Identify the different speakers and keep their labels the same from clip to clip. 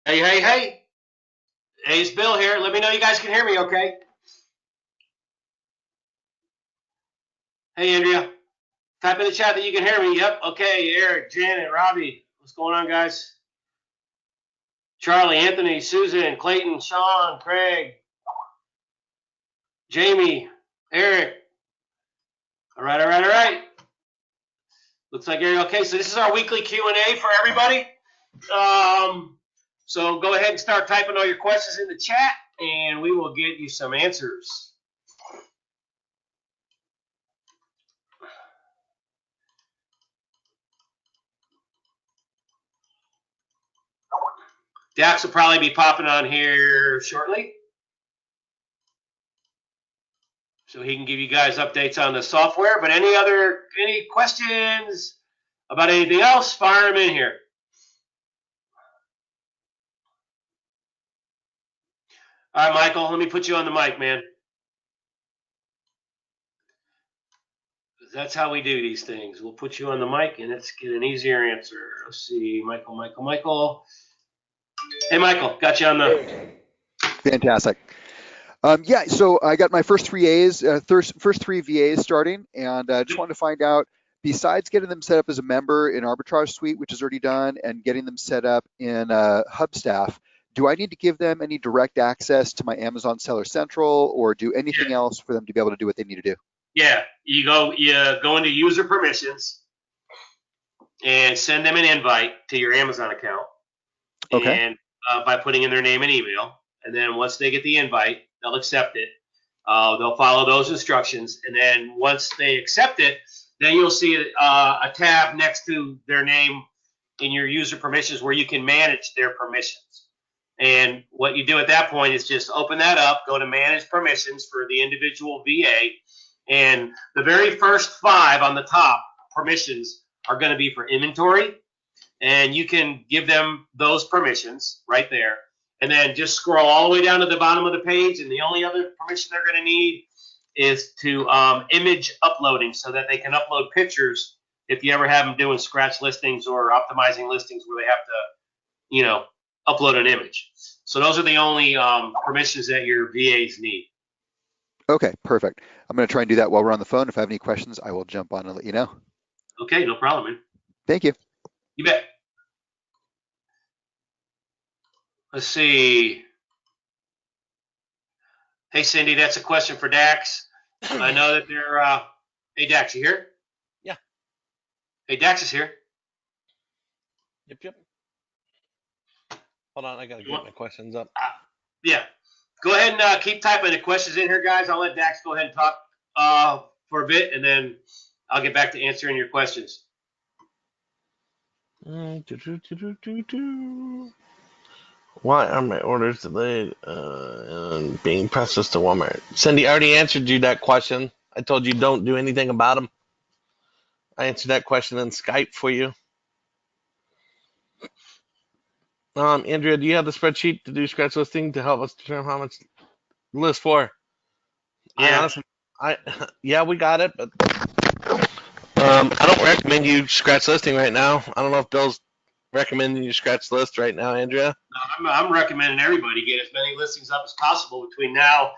Speaker 1: Hey, hey, hey. Hey, it's Bill here. Let me know you guys can hear me okay. Hey, Andrea. Type in the chat that you can hear me. Yep. Okay, Eric, Janet, Robbie. What's going on, guys? Charlie, Anthony, Susan, Clayton, Sean, Craig, Jamie, Eric. All right, all right, all right. Looks like you're okay. So this is our weekly Q&A for everybody. So go ahead and start typing all your questions in the chat, and we will get you some answers. Dax will probably be popping on here shortly, so he can give you guys updates on the software. But any questions about anything else, fire them in here. All right, Michael, let me put you on the mic, man. That's how we do these things. We'll put you on the mic, and let's get an easier answer. Let's see, Michael. Hey, Michael, got you on the.
Speaker 2: Fantastic. Yeah, so I got my first three VAs starting, and just wanted to find out, besides getting them set up as a member in Arbitrage Suite, which is already done, and getting them set up in Hubstaff, do I need to give them any direct access to my Amazon Seller Central, or do anything else for them to be able to do what they need to do?
Speaker 1: Yeah, you go into user permissions and send them an invite to your Amazon account.
Speaker 2: Okay.
Speaker 1: And by putting in their name and email, and then once they get the invite, they'll accept it. They'll follow those instructions, and then once they accept it, then you'll see a tab next to their name in your user permissions where you can manage their permissions. And what you do at that point is just open that up, go to manage permissions for the individual VA, and the very first 5 on the top permissions are going to be for inventory, and you can give them those permissions right there. And then just scroll all the way down to the bottom of the page, and the only other permission they're going to need is to image uploading, so that they can upload pictures if you ever have them doing scratch listings or optimizing listings where they have to, upload an image. So those are the only permissions that your VAs need.
Speaker 2: Okay, perfect. I'm going to try and do that while we're on the phone. If I have any questions, I will jump on and let you know.
Speaker 1: Okay, no problem, man.
Speaker 2: Thank you.
Speaker 1: You bet. Let's see. Hey, Cindy, that's a question for Dax. I know that they're. Hey, Dax, you here?
Speaker 3: Yeah.
Speaker 1: Hey, Dax is here.
Speaker 3: Yep. Hold on, I gotta get my questions up.
Speaker 1: Yeah. Go ahead and keep typing the questions in here, guys. I'll let Dax go ahead and talk for a bit, and then I'll get back to answering your questions.
Speaker 3: Why are my orders delayed being processed to Walmart? Cindy, I already answered you that question. I told you don't do anything about them. I answered that question in Skype for you. Andrea, do you have the spreadsheet to do scratch listing to help us determine how much list for?
Speaker 1: Yeah.
Speaker 3: Yeah, we got it, but I don't recommend you scratch listing right now. I don't know if Bill's recommending you scratch list right now, Andrea.
Speaker 1: No, I'm recommending everybody get as many listings up as possible between now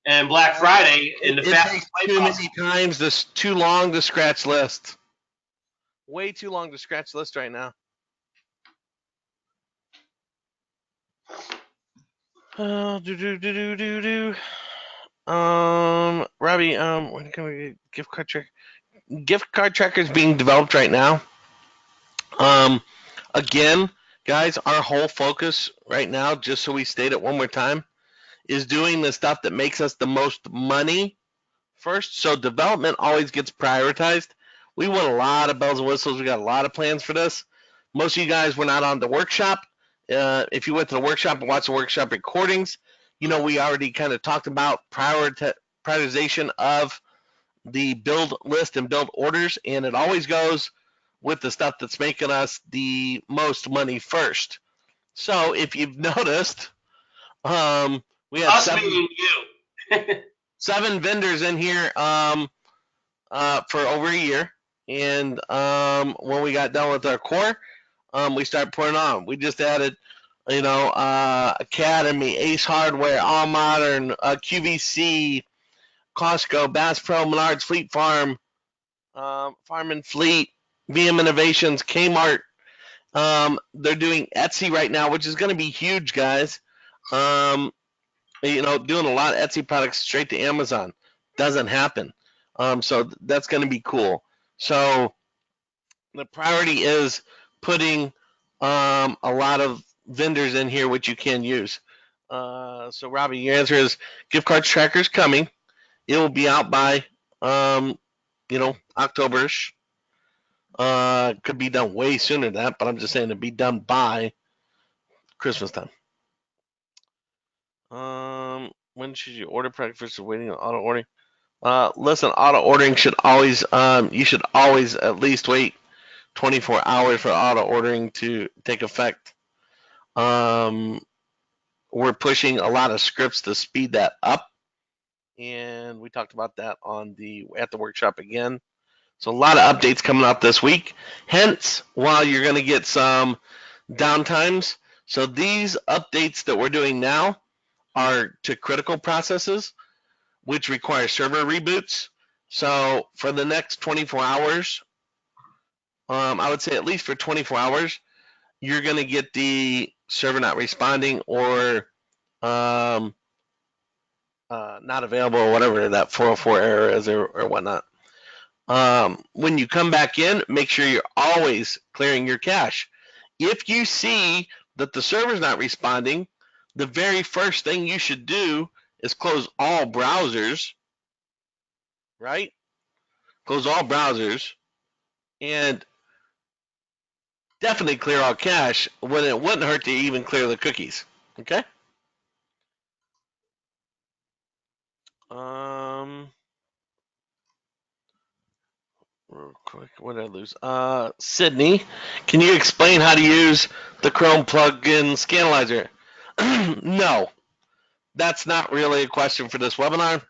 Speaker 1: and Black Friday in the fastest way
Speaker 3: too
Speaker 1: possible.
Speaker 3: many times. This too long to scratch list. Way too long to scratch list right now. Robbie, when can we get gift card tracker? Gift card tracker is being developed right now. Again, guys, our whole focus right now, just so we state it one more time, is doing the stuff that makes us the most money first. So development always gets prioritized. We want a lot of bells and whistles. We got a lot of plans for this. Most of you guys were not on the workshop. If you went to the workshop and watched the workshop recordings, we already kind of talked about prioritization of the build list and build orders, and it always goes with the stuff that's making us the most money first. So if you've noticed, we had seven vendors in here for over a year, and when we got done with our core, we started putting on. We just added Academy, Ace Hardware, All Modern, QVC, Costco, Bass Pro, Menards, Fleet Farm, Farm and Fleet, VM Innovations, Kmart. They're doing Etsy right now, which is going to be huge, guys. Doing a lot of Etsy products straight to Amazon. Doesn't happen. So that's going to be cool. So the priority is putting a lot of vendors in here which you can use. So Robbie, your answer is gift cards tracker's coming. It will be out by October-ish. Could be done way sooner than that, but I'm just saying it'd be done by Christmas time. When should you order product versus waiting on auto ordering? Listen, auto ordering should always you should always at least wait 24 hours for auto ordering to take effect. We're pushing a lot of scripts to speed that up, and we talked about that at the workshop again. So a lot of updates coming out this week. Hence, while you're going to get some downtimes, so these updates that we're doing now are to critical processes, which require server reboots. So for the next 24 hours, I would say at least for 24 hours, you're going to get the server not responding or not available or whatever that 404 error is or whatnot. When you come back in, make sure you're always clearing your cache. If you see that the server's not responding, the very first thing you should do is close all browsers, right? Close all browsers and definitely clear all cache when it wouldn't hurt to even clear the cookies, okay? Real quick, what did I lose? Sydney, can you explain how to use the Chrome plugin Scanalyzer? No, that's not really a question for this webinar.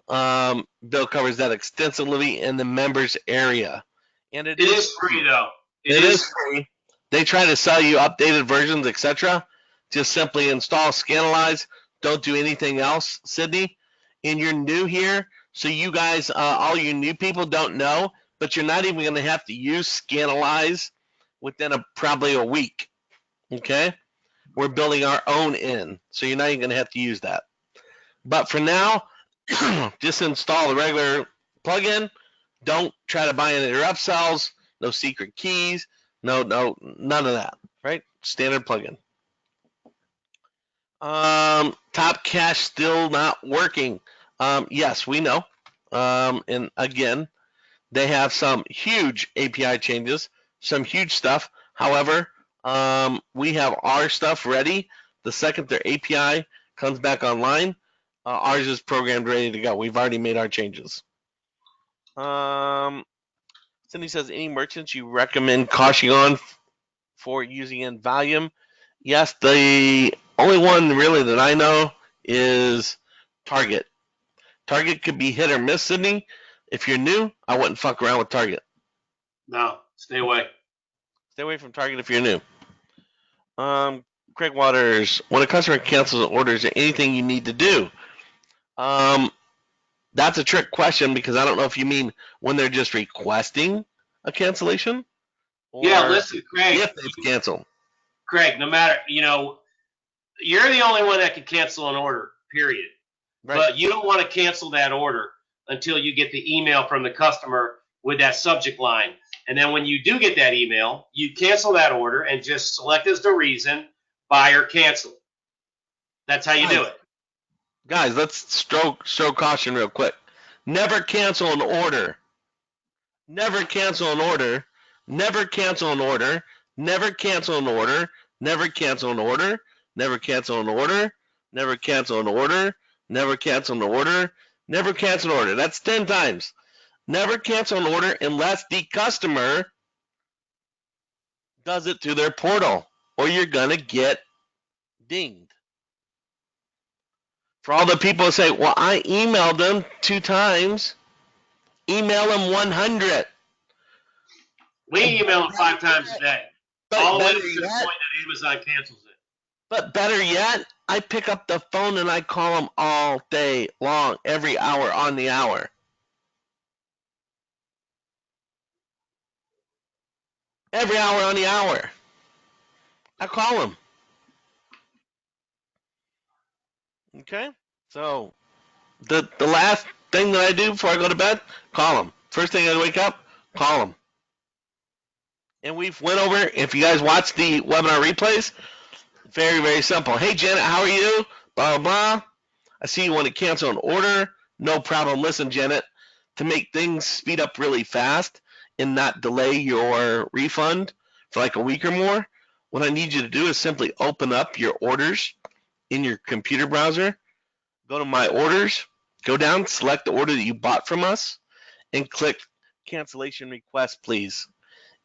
Speaker 3: Bill covers that extensively in the members area. And it is
Speaker 1: free, though.
Speaker 3: It is free. They try to sell you updated versions, etc. Just simply install Scanalyze. Don't do anything else, Sydney. And you're new here, so you guys, all you new people don't know, but you're not even going to have to use Scanalyze within probably a week. Okay? We're building our own in, so you're not even going to have to use that. But for now, just install the regular plugin. Don't try to buy any of their upsells. No secret keys. No, none of that. Right? Standard plugin. Top cache still not working. Yes, we know. And again, they have some huge API changes, some huge stuff. However, we have our stuff ready. The second their API comes back online, ours is programmed, ready to go. We've already made our changes. Cindy says, any merchants you recommend caution on for using in volume? Yes, the only one really that I know is Target. Target could be hit or miss, Sydney. If you're new, I wouldn't fuck around with Target.
Speaker 1: No, stay away.
Speaker 3: Stay away from Target if you're new. Craig Waters, when a customer cancels an order, is there anything you need to do? That's a trick question because I don't know if you mean when they're just requesting a cancellation. Or
Speaker 1: yeah, listen, Craig.
Speaker 3: If they've canceled.
Speaker 1: Craig, no matter, you're the only one that can cancel an order, period. Right. But you don't want to cancel that order until you get the email from the customer with that subject line. And then when you do get that email, you cancel that order and just select as the reason, buy or cancel. That's how you do it.
Speaker 3: Guys, let's show caution real quick. Never cancel an order. Never cancel an order. Never cancel an order. Never cancel an order. Never cancel an order. Never cancel an order. Never cancel an order. Never cancel an order. Never cancel an order. That's 10 times. Never cancel an order unless the customer does it through their portal, or you're going to get dinged. For all the people who say, well, I emailed them 2 times, email them 100.
Speaker 1: We email them 5 times a day. All the way to the point that Amazon cancels it.
Speaker 3: But better yet, I pick up the phone and I call them all day long, every hour on the hour. Every hour on the hour. I call them. Okay? So the last thing that I do before I go to bed, call them. First thing I wake up, call them. And we've went over, if you guys watch the webinar replays, very, very simple. Hey, Janet, how are you? Blah, blah, blah. I see you want to cancel an order. No problem. Listen, Janet, to make things speed up really fast and not delay your refund for like a week or more, what I need you to do is simply open up your orders in your computer browser, go to My Orders, go down, select the order that you bought from us, and click Cancellation Request, please.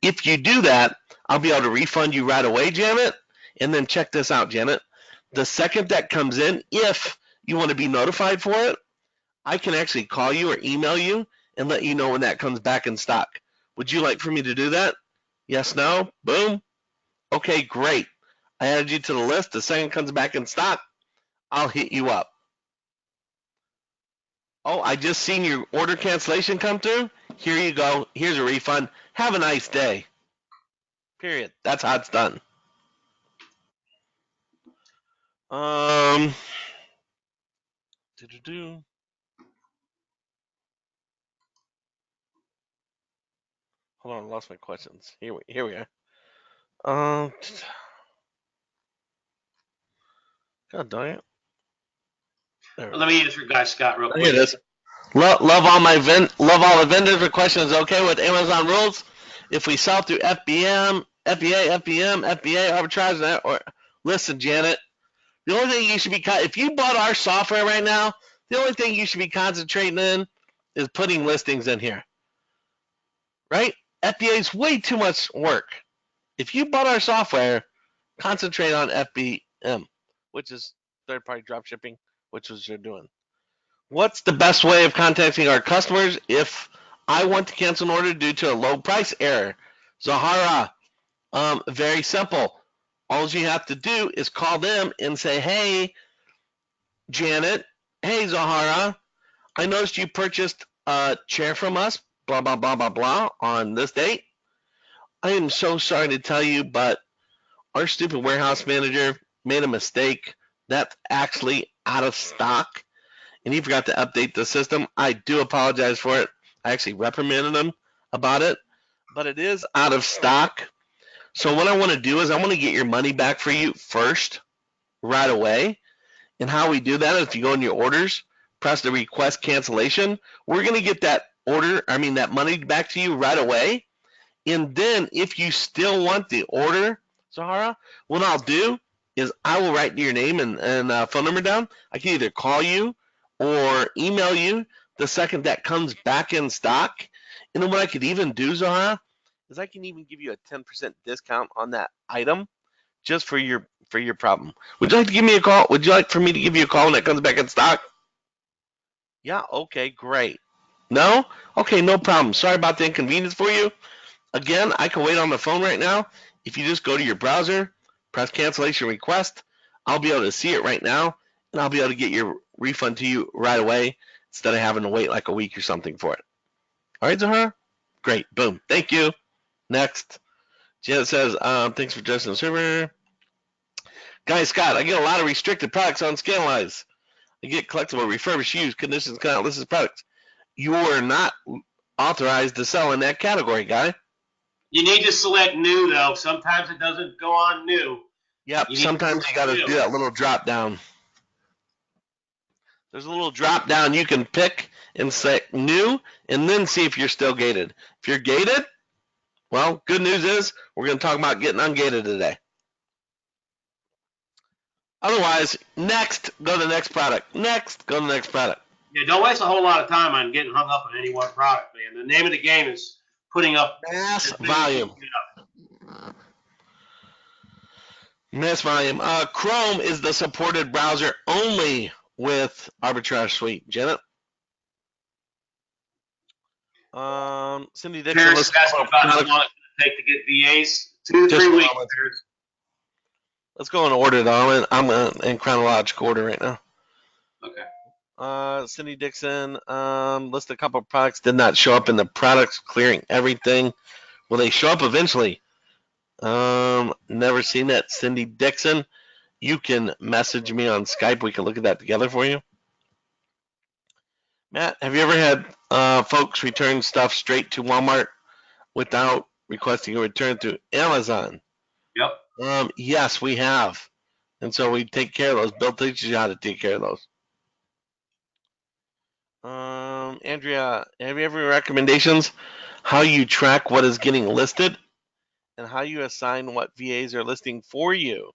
Speaker 3: If you do that, I'll be able to refund you right away, Janet. And then check this out, Janet. The second that comes in, if you want to be notified for it, I can actually call you or email you and let you know when that comes back in stock. Would you like for me to do that? Yes, no? Boom. Okay, great. I added you to the list. The second it comes back in stock, I'll hit you up. Oh, I just seen your order cancellation come through. Here you go. Here's a refund. Have a nice day. Period. That's how it's done. Do-do-do. Hold on, I lost my questions. Here we are. God dang it.
Speaker 1: Let me answer Guy Scott real quick.
Speaker 3: Here it is. Love all the vendors. The question is okay with Amazon rules. If we sell through FBA, arbitrage, or listen, Janet. The only thing you should be if you bought our software right now, the only thing you should be concentrating in is putting listings in here. Right? FBA is way too much work. If you bought our software, concentrate on FBM, which is third-party dropshipping, which is what you're doing. What's the best way of contacting our customers if I want to cancel an order due to a low price error? Zahara, very simple. All you have to do is call them and say, hey, Janet, hey, Zahara, I noticed you purchased a chair from us, blah, blah, blah, blah, blah, on this date. I am so sorry to tell you, but our stupid warehouse manager made a mistake. That's actually out of stock, and he forgot to update the system. I do apologize for it. I actually reprimanded him about it, but it is out of stock. So what I want to do is I want to get your money back for you first, right away. And how we do that is if you go in your orders, press the request cancellation. We're going to get that that money back to you right away. And then if you still want the order, Zahara, what I'll do is I will write your name and phone number down. I can either call you or email you the second that comes back in stock. And then what I could even do, Zahara, is I can even give you a 10% discount on that item just for your problem. Would you like to give me a call? Would you like for me to give you a call when it comes back in stock? Yeah, okay, great. No? Okay, no problem. Sorry about the inconvenience for you. Again, I can wait on the phone right now. If you just go to your browser, press cancellation request, I'll be able to see it right now, and I'll be able to get your refund to you right away instead of having to wait like a week or something for it. All right, Zahara? Great. Boom. Thank you. Next. Janet says, thanks for addressing the server. Guy Scott, I get a lot of restricted products on Scanalyze. I get collectible, refurbished, used, conditions, kind of listed products. You are not authorized to sell in that category, Guy.
Speaker 1: You need to select new, though. Sometimes it doesn't go on new.
Speaker 3: Yep, sometimes you got to do that little drop down. There's a little drop down you can pick and say new, and then see if you're still gated. If you're gated, well, good news is we're going to talk about getting ungated today. Otherwise, next, go to the next product. Next, go to the next product.
Speaker 1: Yeah, don't waste a whole lot of time on getting hung up on any one product, man. The name of the game is putting up
Speaker 3: mass volume. Mass volume. Chrome is the supported browser only with Arbitrage Suite. Janet? Cindy Dixon.
Speaker 1: Paris asked about how long it's going to take to get VAs. 2 to 3 weeks.
Speaker 3: Let's go in order though. I'm in chronological order right now.
Speaker 1: Okay.
Speaker 3: Cindy Dixon, list a couple of products did not show up in the products clearing everything. Will they show up eventually? Never seen that. Cindy Dixon, you can message me on Skype. We can look at that together for you. Matt, have you ever had folks return stuff straight to Walmart without requesting a return through Amazon?
Speaker 1: Yep.
Speaker 3: Yes, we have. And so we take care of those. Bill teaches you how to take care of those. Andrea, have you ever recommendations how you track what is getting listed and how you assign what VAs are listing for you?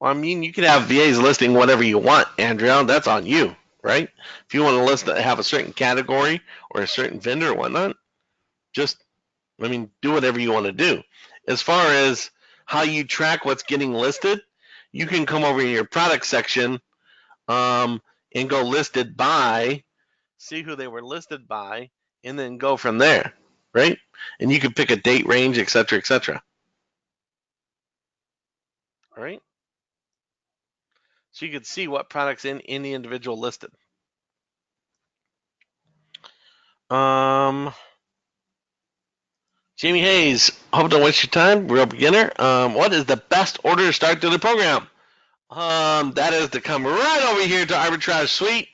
Speaker 3: Well, I mean, you can have VAs listing whatever you want, Andrea. That's on you, right? If you want to list have a certain category or a certain vendor or whatnot, just, I mean, do whatever you want to do. As far as how you track what's getting listed, you can come over in your product section and go listed by, see who they were listed by, and then go from there, right? And you can pick a date range, et cetera, et cetera. All right? So you can see what products in the individual listed. Jamie Hayes, hope don't waste your time, real beginner. What is the best order to start through the program? That is to come right over here to Arbitrage Suite.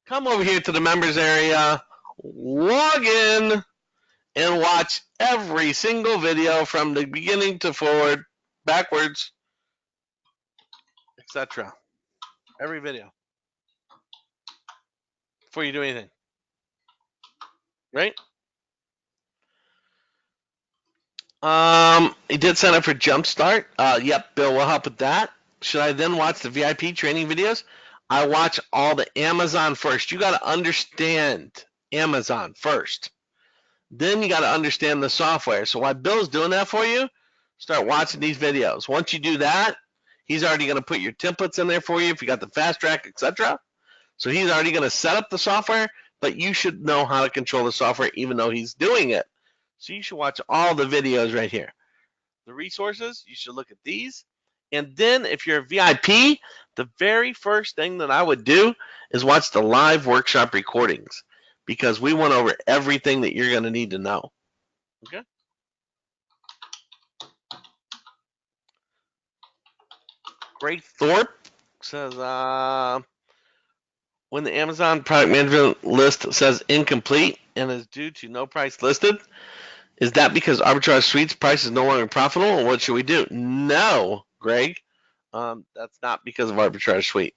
Speaker 3: Come over here to the members area, log in, and watch every single video from the beginning to forward, backwards, etc. Every video before you do anything. Right? He did sign up for Jumpstart. Yep, Bill will help with that. Should I then watch the VIP training videos? I watch all the Amazon first. You got to understand Amazon first. Then you got to understand the software. So while Bill's doing that for you, start watching these videos. Once you do that, he's already going to put your templates in there for you if you got the fast track, etc. So he's already going to set up the software, but you should know how to control the software even though he's doing it. So you should watch all the videos right here. The resources, you should look at these. And then if you're a VIP, the very first thing that I would do is watch the live workshop recordings because we went over everything that you're going to need to know. Okay? Greg Thorpe says, when the Amazon product management list says incomplete and is due to no price listed, is that because Arbitrage Suite's price is no longer profitable, or what should we do? No, Greg. That's not because of Arbitrage Suite.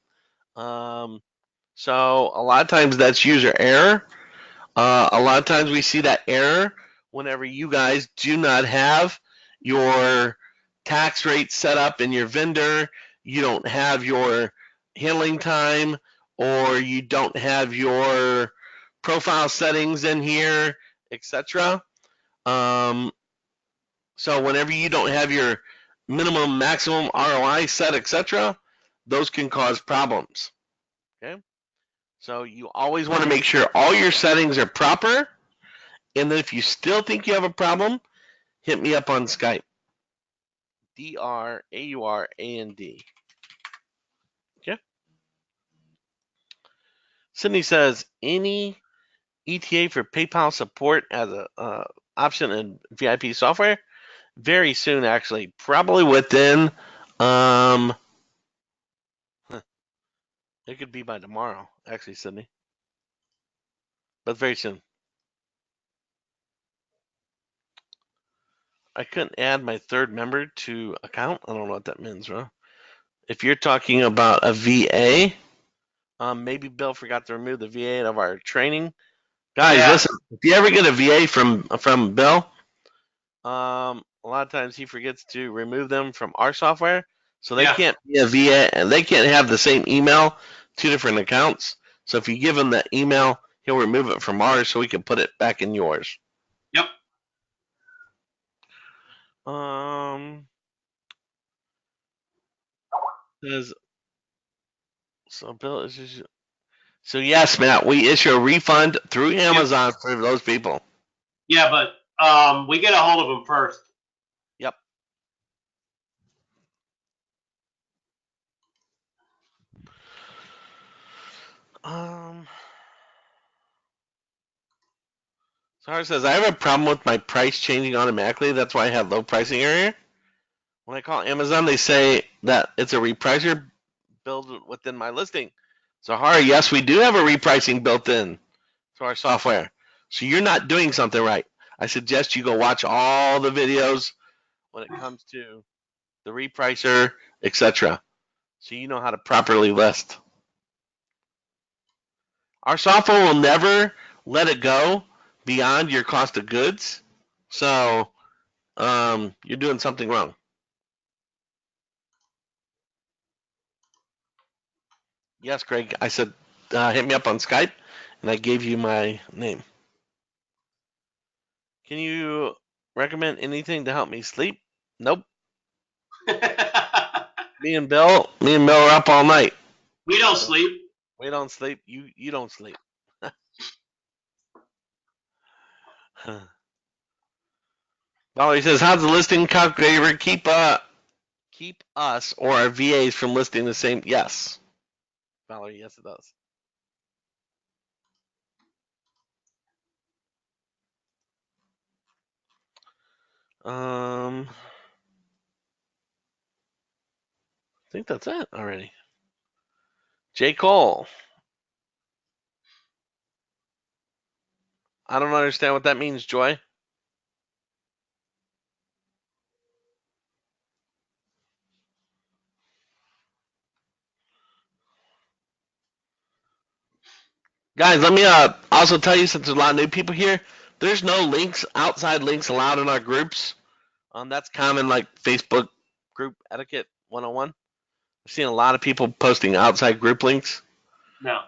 Speaker 3: So a lot of times that's user error. A lot of times we see that error whenever you guys do not have your tax rate set up in your vendor, you don't have your handling time, or you don't have your profile settings in here, etc. So whenever you don't have your minimum, maximum ROI set, etc., those can cause problems. Okay. So you always want to make sure all your settings are proper. And then if you still think you have a problem, hit me up on Skype. DRAURAND. Okay. Sydney says, any ETA for PayPal support as a option in VIP software? Very soon, actually. Probably within, it could be by tomorrow, actually, Sydney. But very soon. I couldn't add my third member to account. I don't know what that means, bro. If you're talking about a VA, maybe Bill forgot to remove the VA out of our training. Guys, listen, if you ever get a VA from Bill, a lot of times he forgets to remove them from our software. So they can't be a VA, and they can't have the same email, 2 different accounts. So if you give him that email, he'll remove it from ours so we can put it back in yours.
Speaker 1: Yep.
Speaker 3: Says, so Bill is just, so yes, Matt, we issue a refund through Amazon for those people.
Speaker 1: Yeah, but we get a hold of them first.
Speaker 3: Yep. Sarah says, I have a problem with my price changing automatically. That's why I have low pricing area. When I call Amazon, they say that it's a repricer built within my listing. So, Hari, yes, we do have a repricing built in to our software. So you're not doing something right. I suggest you go watch all the videos when it comes to the repricer, etc. So you know how to properly list. Our software will never let it go beyond your cost of goods. So you're doing something wrong. Yes, Greg. I said hit me up on Skype, and I gave you my name. Can you recommend anything to help me sleep? Nope. Me and Bill are up all night.
Speaker 1: We don't sleep.
Speaker 3: We don't sleep. You don't sleep. Valerie says, "How's the listing calculator keep us or our VAs from listing the same?" Yes, Valerie. Yes, it does. I think that's it already. J. Cole. I don't understand what that means, Joy. Guys, let me also tell you, since there's a lot of new people here, there's no links, outside links allowed in our groups. That's common, like Facebook group etiquette 101. I've seen a lot of people posting outside group links.
Speaker 1: No.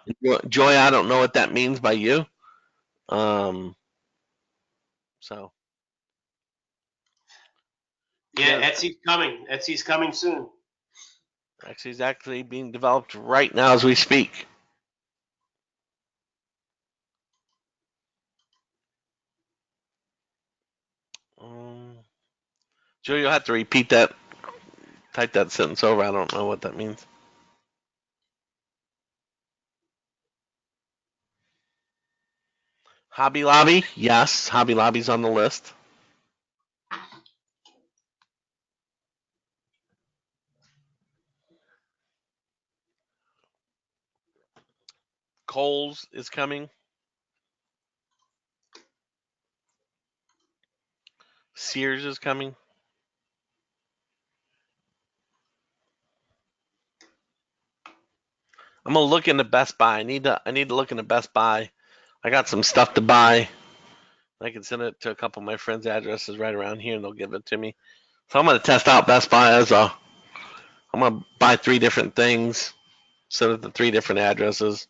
Speaker 3: Joy, I don't know what that means by you. So.
Speaker 1: Yeah, Etsy's coming. Etsy's coming soon.
Speaker 3: Etsy's actually being developed right now as we speak. Joe, you'll have to repeat that. Type that sentence over. I don't know what that means. Hobby Lobby? Yes, Hobby Lobby's on the list. Kohl's is coming. Sears is coming. I'm gonna look into Best Buy. I need to look into Best Buy. I got some stuff to buy. I can send it to a couple of my friends' addresses right around here, and they'll give it to me. So I'm gonna test out Best Buy as a. I'm gonna buy 3 different things, send it to 3 different addresses,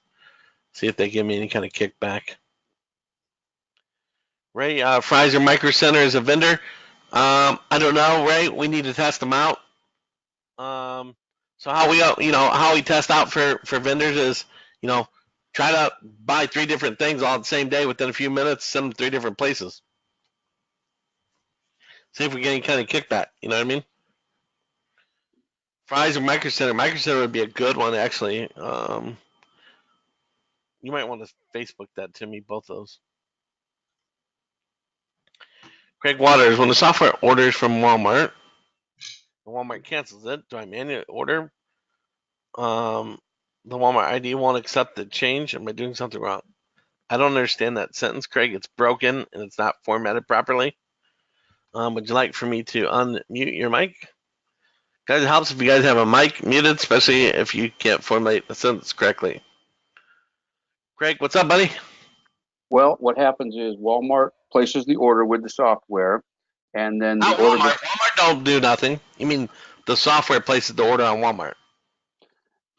Speaker 3: see if they give me any kind of kickback. Ray, Fraser Micro Center is a vendor. I don't know, Ray. We need to test them out. So how we test out for vendors is, try to buy 3 different things all the same day within a few minutes, send them 3 different places. See if we get any kind of kickback. You know what I mean? Fries or Micro Center. Micro Center would be a good one, actually. You might want to Facebook that to me, both those. Craig Waters, when the software orders from Walmart, the Walmart cancels it, do I manually order? The Walmart ID won't accept the change. Am I doing something wrong? I don't understand that sentence, Craig. It's broken and it's not formatted properly. Would you like for me to unmute your mic? Guys, it helps if you guys have a mic muted, especially if you can't formulate the sentence correctly. Craig, what's up, buddy?
Speaker 4: Well, what happens is Walmart places the order with the software, and then the order.
Speaker 3: Walmart don't do nothing. You mean the software places the order on Walmart?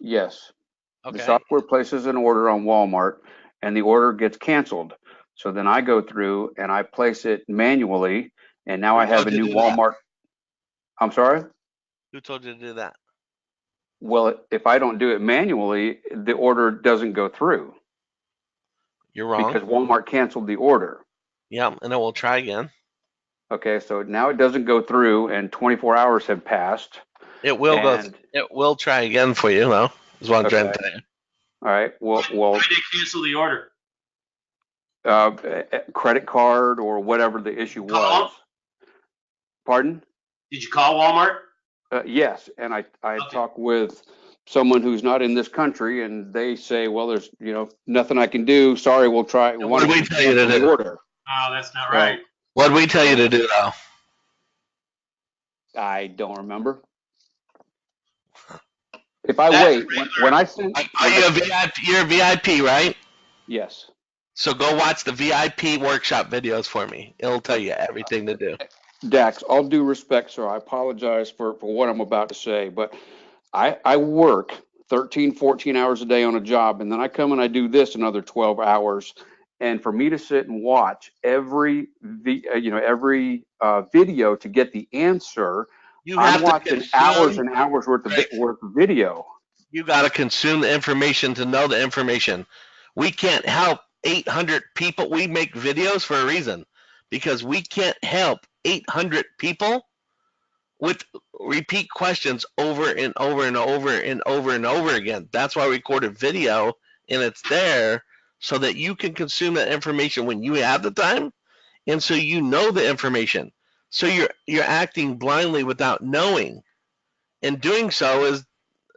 Speaker 4: Yes.
Speaker 3: Okay.
Speaker 4: The software places an order on Walmart, and the order gets canceled. So then I go through and I place it manually, and now I have a new Walmart. I'm sorry?
Speaker 3: Who told you to do that?
Speaker 4: Well, if I don't do it manually, the order doesn't go through.
Speaker 3: You're wrong.
Speaker 4: Because Walmart canceled the order.
Speaker 3: Yeah, and then we'll try again.
Speaker 4: Okay, so now it doesn't go through, and 24 hours have passed.
Speaker 3: It will go. It will try again for you, though. Is what I'm trying to tell you.
Speaker 4: All right. Well,
Speaker 1: Why did they cancel the order?
Speaker 4: credit card or whatever the issue
Speaker 1: Call
Speaker 4: was. Pardon?
Speaker 1: Did you call Walmart?
Speaker 4: Yes, and I
Speaker 1: Okay.
Speaker 4: talked with someone who's not in this country, and they say, well, there's nothing I can do. Sorry, we'll try. We
Speaker 3: What
Speaker 4: want
Speaker 3: did we
Speaker 4: to
Speaker 3: tell you to
Speaker 4: cancel the
Speaker 3: do?
Speaker 4: order.
Speaker 1: Oh, that's not
Speaker 4: So,
Speaker 1: right.
Speaker 3: What did we tell you to do, though?
Speaker 4: I don't remember. If I wait, when I send,
Speaker 3: Are you a VIP? You're a VIP, right?
Speaker 4: yes.
Speaker 3: So go watch the VIP workshop videos for me. It'll tell you everything to do.
Speaker 4: Dax, all due respect, sir, I apologize for what I'm about to say, but I work 13, 14 hours a day on a job, and then I come and I do this another 12 hours. And for me to sit and watch every video to get the answer,
Speaker 3: You
Speaker 4: I'm
Speaker 3: have to
Speaker 4: watching hours
Speaker 3: consume.
Speaker 4: and hours worth
Speaker 3: Right.
Speaker 4: of video.
Speaker 3: You got to consume the information to know the information. We can't help 800 people. We make videos for a reason because we can't help 800 people with repeat questions over and over and over and over and over again. That's why we recorded video and it's there so that you can consume that information when you have the time and so you know the information. So you're acting blindly without knowing. And doing so is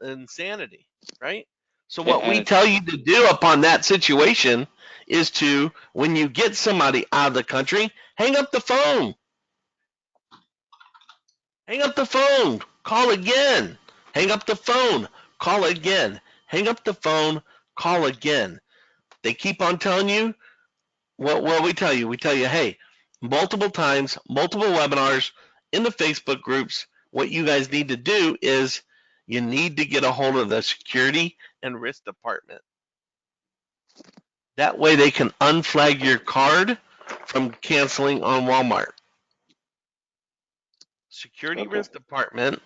Speaker 3: insanity, right? So what we
Speaker 4: And
Speaker 3: tell you to do upon that situation is to, when you get somebody out of the country, hang up the phone. Hang up the phone. Call again. Hang up the phone. Call again. Hang up the phone. Call again. They keep on telling you what we tell you. We tell you, hey, multiple times, multiple webinars in the Facebook groups. What you guys need to do is you need to get a hold of the security and risk department. That way they can unflag your card from canceling on Walmart. Security risk department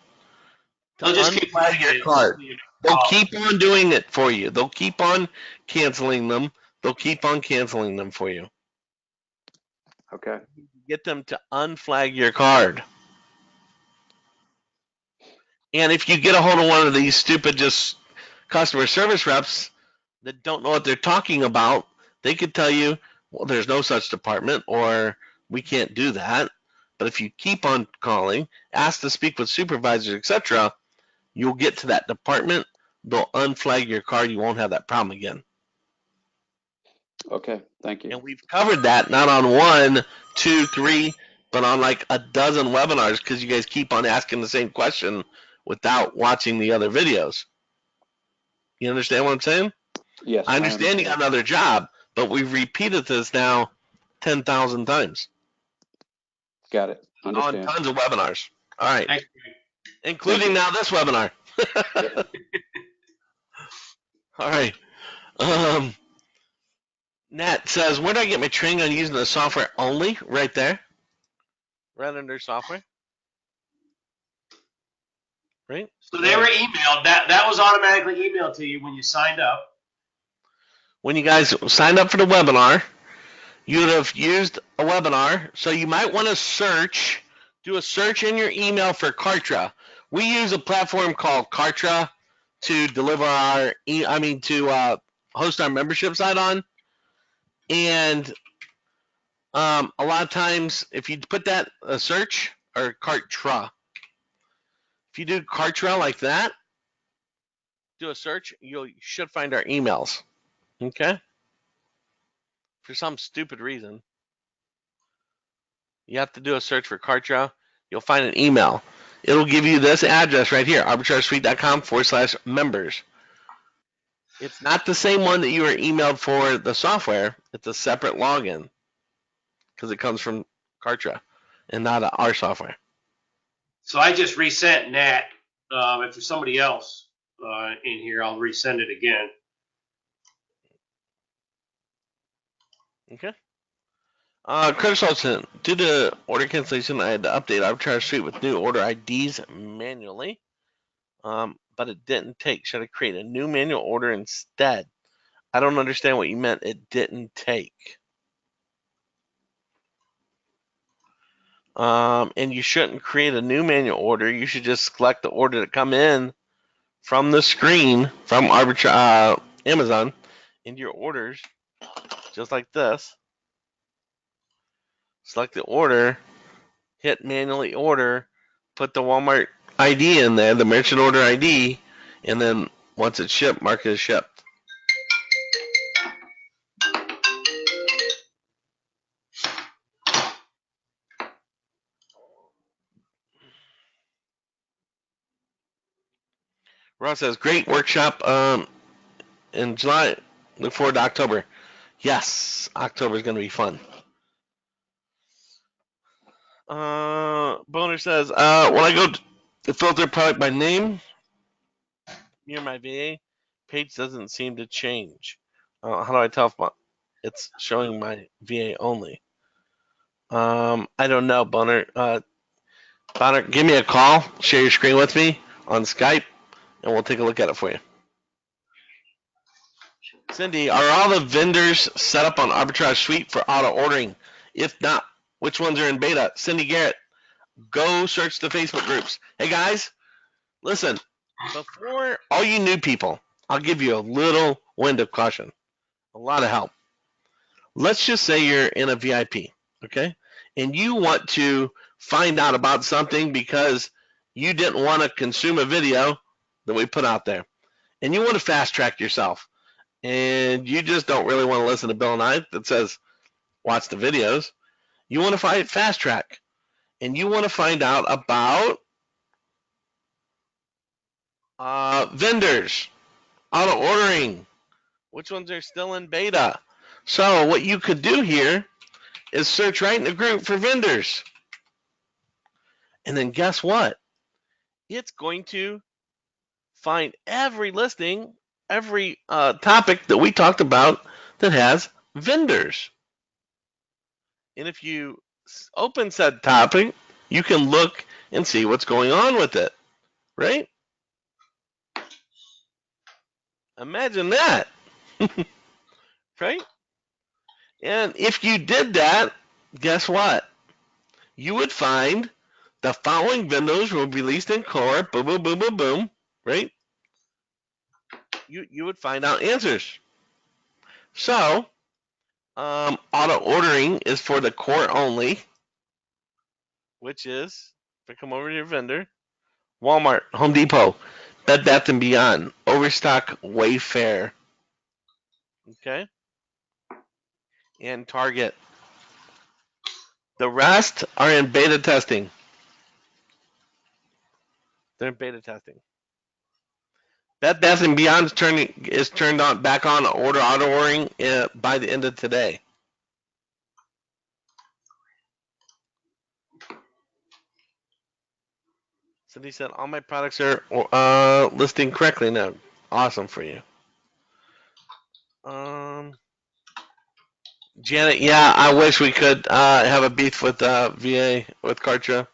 Speaker 3: to
Speaker 1: They'll just keep
Speaker 3: unflag your card. They'll keep on doing it for you. They'll keep on canceling them. They'll keep on canceling them for you.
Speaker 4: okay.
Speaker 3: Get them to unflag your card. And if you get a hold of one of these stupid just customer service reps that don't know what they're talking about, they could tell you, well, there's no such department or we can't do that. But if you keep on calling, ask to speak with supervisors, etc., you'll get to that department. They'll unflag your card. You won't have that problem again.
Speaker 4: Okay. Thank you.
Speaker 3: And we've covered that not on 1, 2, 3, but on like a dozen webinars because you guys keep on asking the same question without watching the other videos. You understand what I'm saying?
Speaker 4: Yes.
Speaker 3: I understand you got another job, but we've repeated this now 10,000 times.
Speaker 4: Got it. Understand.
Speaker 3: On tons of webinars. All right.
Speaker 1: Thanks.
Speaker 3: Including now this webinar. All right. Nat says, where do I get my training on using the software only? Right there. Right under software. Right?
Speaker 1: So they were emailed. That was automatically emailed to you when you signed up.
Speaker 3: When you guys signed up for the webinar, you would have used a webinar. So you might want to do a search in your email for Kartra. We use a platform called Kartra to deliver to host our membership site on. And a lot of times, if you put that a search or Kartra, if you do Kartra like that, do a search, you should find our emails. Okay? For some stupid reason, you have to do a search for Kartra. You'll find an email. It'll give you this address right here, arbitragesuite.com/members. It's not the same one that you were emailed for the software. It's a separate login because it comes from Kartra and not our software.
Speaker 1: So I just resent Nat. If there's somebody else in here, I'll resend it again.
Speaker 3: Okay. Chris Olson, due to order cancellation, I had to update Arbitrage Suite with new order IDs manually, but it didn't take. Should I create a new manual order instead? I don't understand what you meant. It didn't take. And you shouldn't create a new manual order. You should just select the order to come in from the screen from Amazon into your orders, just like this. Select the order, hit manually order, put the Walmart ID in there, the merchant order ID, and then once it's shipped, mark it as shipped. Ross says, great workshop in July. Look forward to October. Yes, October is going to be fun. Boner says, when I go to filter product by name, near my VA, page doesn't seem to change. How do I tell if it's showing my VA only? I don't know, Boner. Boner, give me a call, share your screen with me on Skype, and we'll take a look at it for you. Cindy, are all the vendors set up on Arbitrage Suite for auto ordering? If not, which ones are in beta? Cindy Garrett, go search the Facebook groups. Hey guys, listen, before all you new people, I'll give you a little wind of caution, a lot of help. Let's just say you're in a VIP, okay? And you want to find out about something because you didn't want to consume a video that we put out there. And you want to fast track yourself. And you just don't really want to listen to Bill and I that says, watch the videos. You want to find fast track. And you want to find out about vendors, auto ordering, which ones are still in beta. So what you could do here is search right in the group for vendors. And then guess what? It's going to find every listing, every topic that we talked about that has vendors. And if you open said topic, you can look and see what's going on with it, right? Imagine that, right? And if you did that, guess what? You would find the following vendors will be released in core, boom, boom, boom, boom, boom, right? You would find out answers. So, auto ordering is for the core only, which is, if I come over to your vendor, Walmart, Home Depot, Bed Bath & Beyond, Overstock, Wayfair, okay? And Target. The rest are in beta testing. They're in beta testing. Bed Bath & Beyond is turned on back on auto ordering by the end of today. Cindy said all my products are listing correctly now. Awesome for you. Janet, yeah, I wish we could have a beef with VA with Kartra.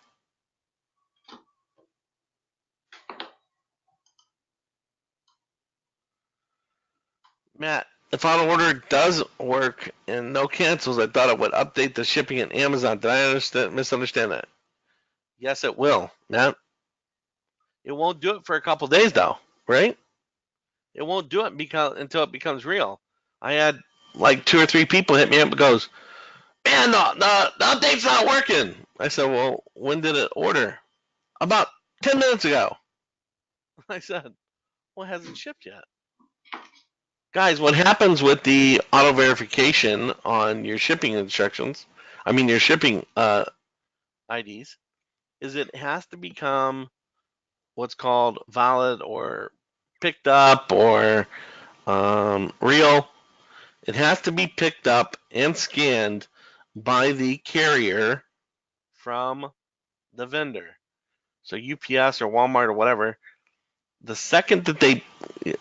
Speaker 3: Matt, if auto order does work and no cancels, I thought it would update the shipping in Amazon. Did I misunderstand that? Yes, it will, Matt. It won't do it for a couple days though, right? It won't do it until it becomes real. I had like 2 or 3 people hit me up and goes, man, the update's not working. I said, well, when did it order? About 10 minutes ago. I said, well, it hasn't shipped yet. Guys, what happens with the auto verification on your shipping instructions, your shipping IDs, is it has to become what's called valid or picked up or real. It has to be picked up and scanned by the carrier from the vendor. So UPS or Walmart or whatever, the second that they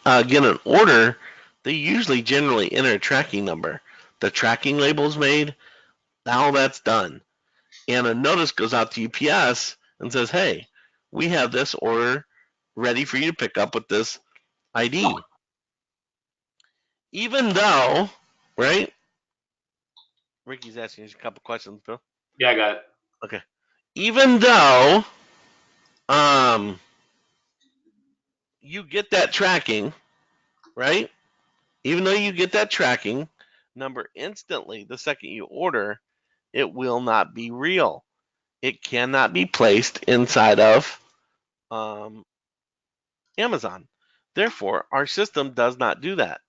Speaker 3: get an order, they usually generally enter a tracking number. The tracking label is made, all that's done. And a notice goes out to UPS and says, hey, we have this order ready for you to pick up with this ID. Even though, right? Ricky's asking you a couple questions, Bill.
Speaker 1: Yeah, I got it.
Speaker 3: Okay. Even though you get that tracking, right? Even though you get that tracking number instantly the second you order, it will not be real. It cannot be placed inside of Amazon. Therefore, our system does not do that.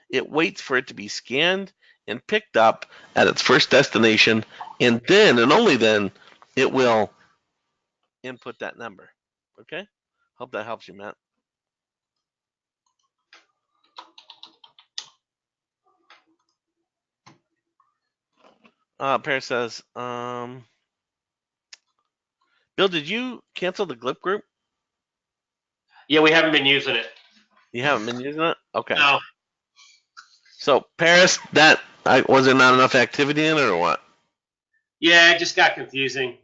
Speaker 3: It waits for it to be scanned and picked up at its first destination, and then and only then it will input that number. Okay? Hope that helps you, Matt. Paris says, Bill, did you cancel the Glip group?
Speaker 1: Yeah, we haven't been using it.
Speaker 3: You haven't been using it? Okay.
Speaker 1: No.
Speaker 3: So, Paris, was there not enough activity in it or what?
Speaker 1: Yeah, it just got confusing.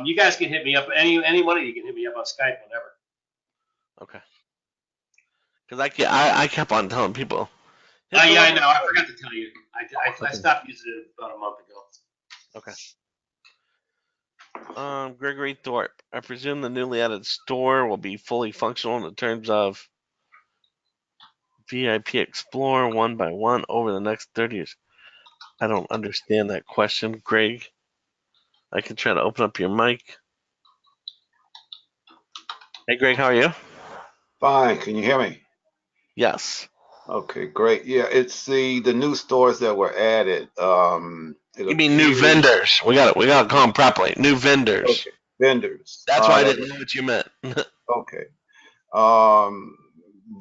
Speaker 1: You guys can hit me up. Any one of you can hit me up on Skype whenever.
Speaker 3: Okay. Because I kept on telling people.
Speaker 1: Yeah, I know. I forgot to tell you. I stopped using it about a month ago.
Speaker 3: Okay. Gregory Thorpe. I presume the newly added store will be fully functional in terms of VIP Explorer one by one over the next 30 years. I don't understand that question, Greg. I can try to open up your mic. Hey, Greg, how are you?
Speaker 5: Fine. Can you hear me?
Speaker 3: Yes.
Speaker 5: Okay, great. Yeah, it's the new stores that were added.
Speaker 3: You mean new vendors? We got to call them properly. New vendors.
Speaker 5: Okay, vendors.
Speaker 3: That's why I didn't know what you meant.
Speaker 5: Okay.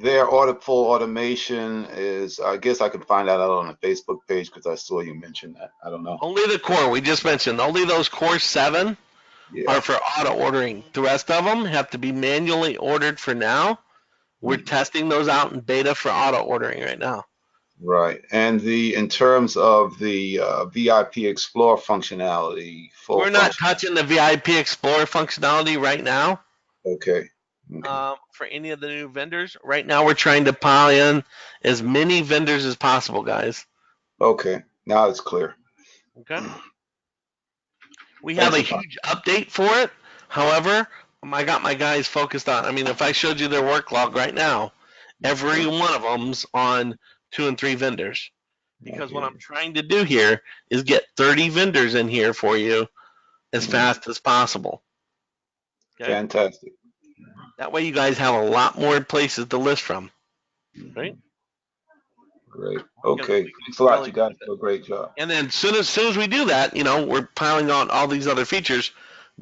Speaker 5: Their full automation is, I guess I can find that out on the Facebook page because I saw you mention that. I don't know.
Speaker 3: Only the core we just mentioned. Only those core 7 are for auto ordering. The rest of them have to be manually ordered for now. We're testing those out in beta for auto ordering right now.
Speaker 5: Right. And in terms of the VIP Explorer functionality,
Speaker 3: we're not touching the VIP Explorer functionality right now.
Speaker 5: Okay.
Speaker 3: For any of the new vendors, right now we're trying to pile in as many vendors as possible, guys.
Speaker 5: Okay. Now it's clear.
Speaker 3: Okay. We have a huge update for it. However, I got my guys focused on. I mean, if I showed you their work log right now, every one of them's on 2 and 3 vendors. Because what I'm trying to do here is get 30 vendors in here for you as fast as possible.
Speaker 5: Okay? Fantastic.
Speaker 3: That way you guys have a lot more places to list from. Right?
Speaker 5: Great. Okay. Thanks a lot. You guys do a great job.
Speaker 3: And then as soon as we do that, we're piling on all these other features.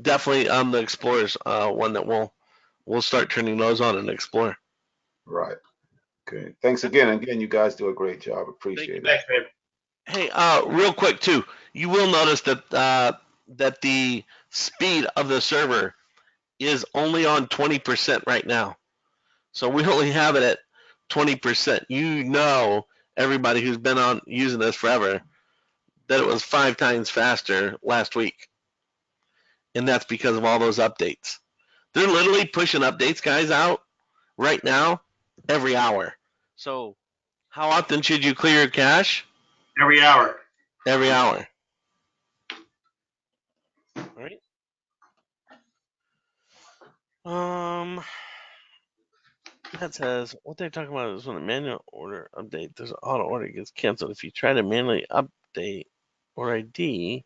Speaker 3: Definitely on the Explorer's one that we'll start turning those on in Explorer.
Speaker 5: Right. Okay. Thanks again. Again, you guys do a great job. Appreciate it.
Speaker 1: Thanks, man.
Speaker 3: Hey, real quick too, you will notice that that the speed of the server is only on 20% right now. So we only have it at 20%. Everybody who's been on using this forever, that it was 5 times faster last week. And that's because of all those updates. They're literally pushing updates, guys, out right now every hour. So how often should you clear your cache?
Speaker 1: Every hour.
Speaker 3: Every hour. All right. That says what they're talking about is when a manual order update, there's an auto order gets canceled. If you try to manually update or ID,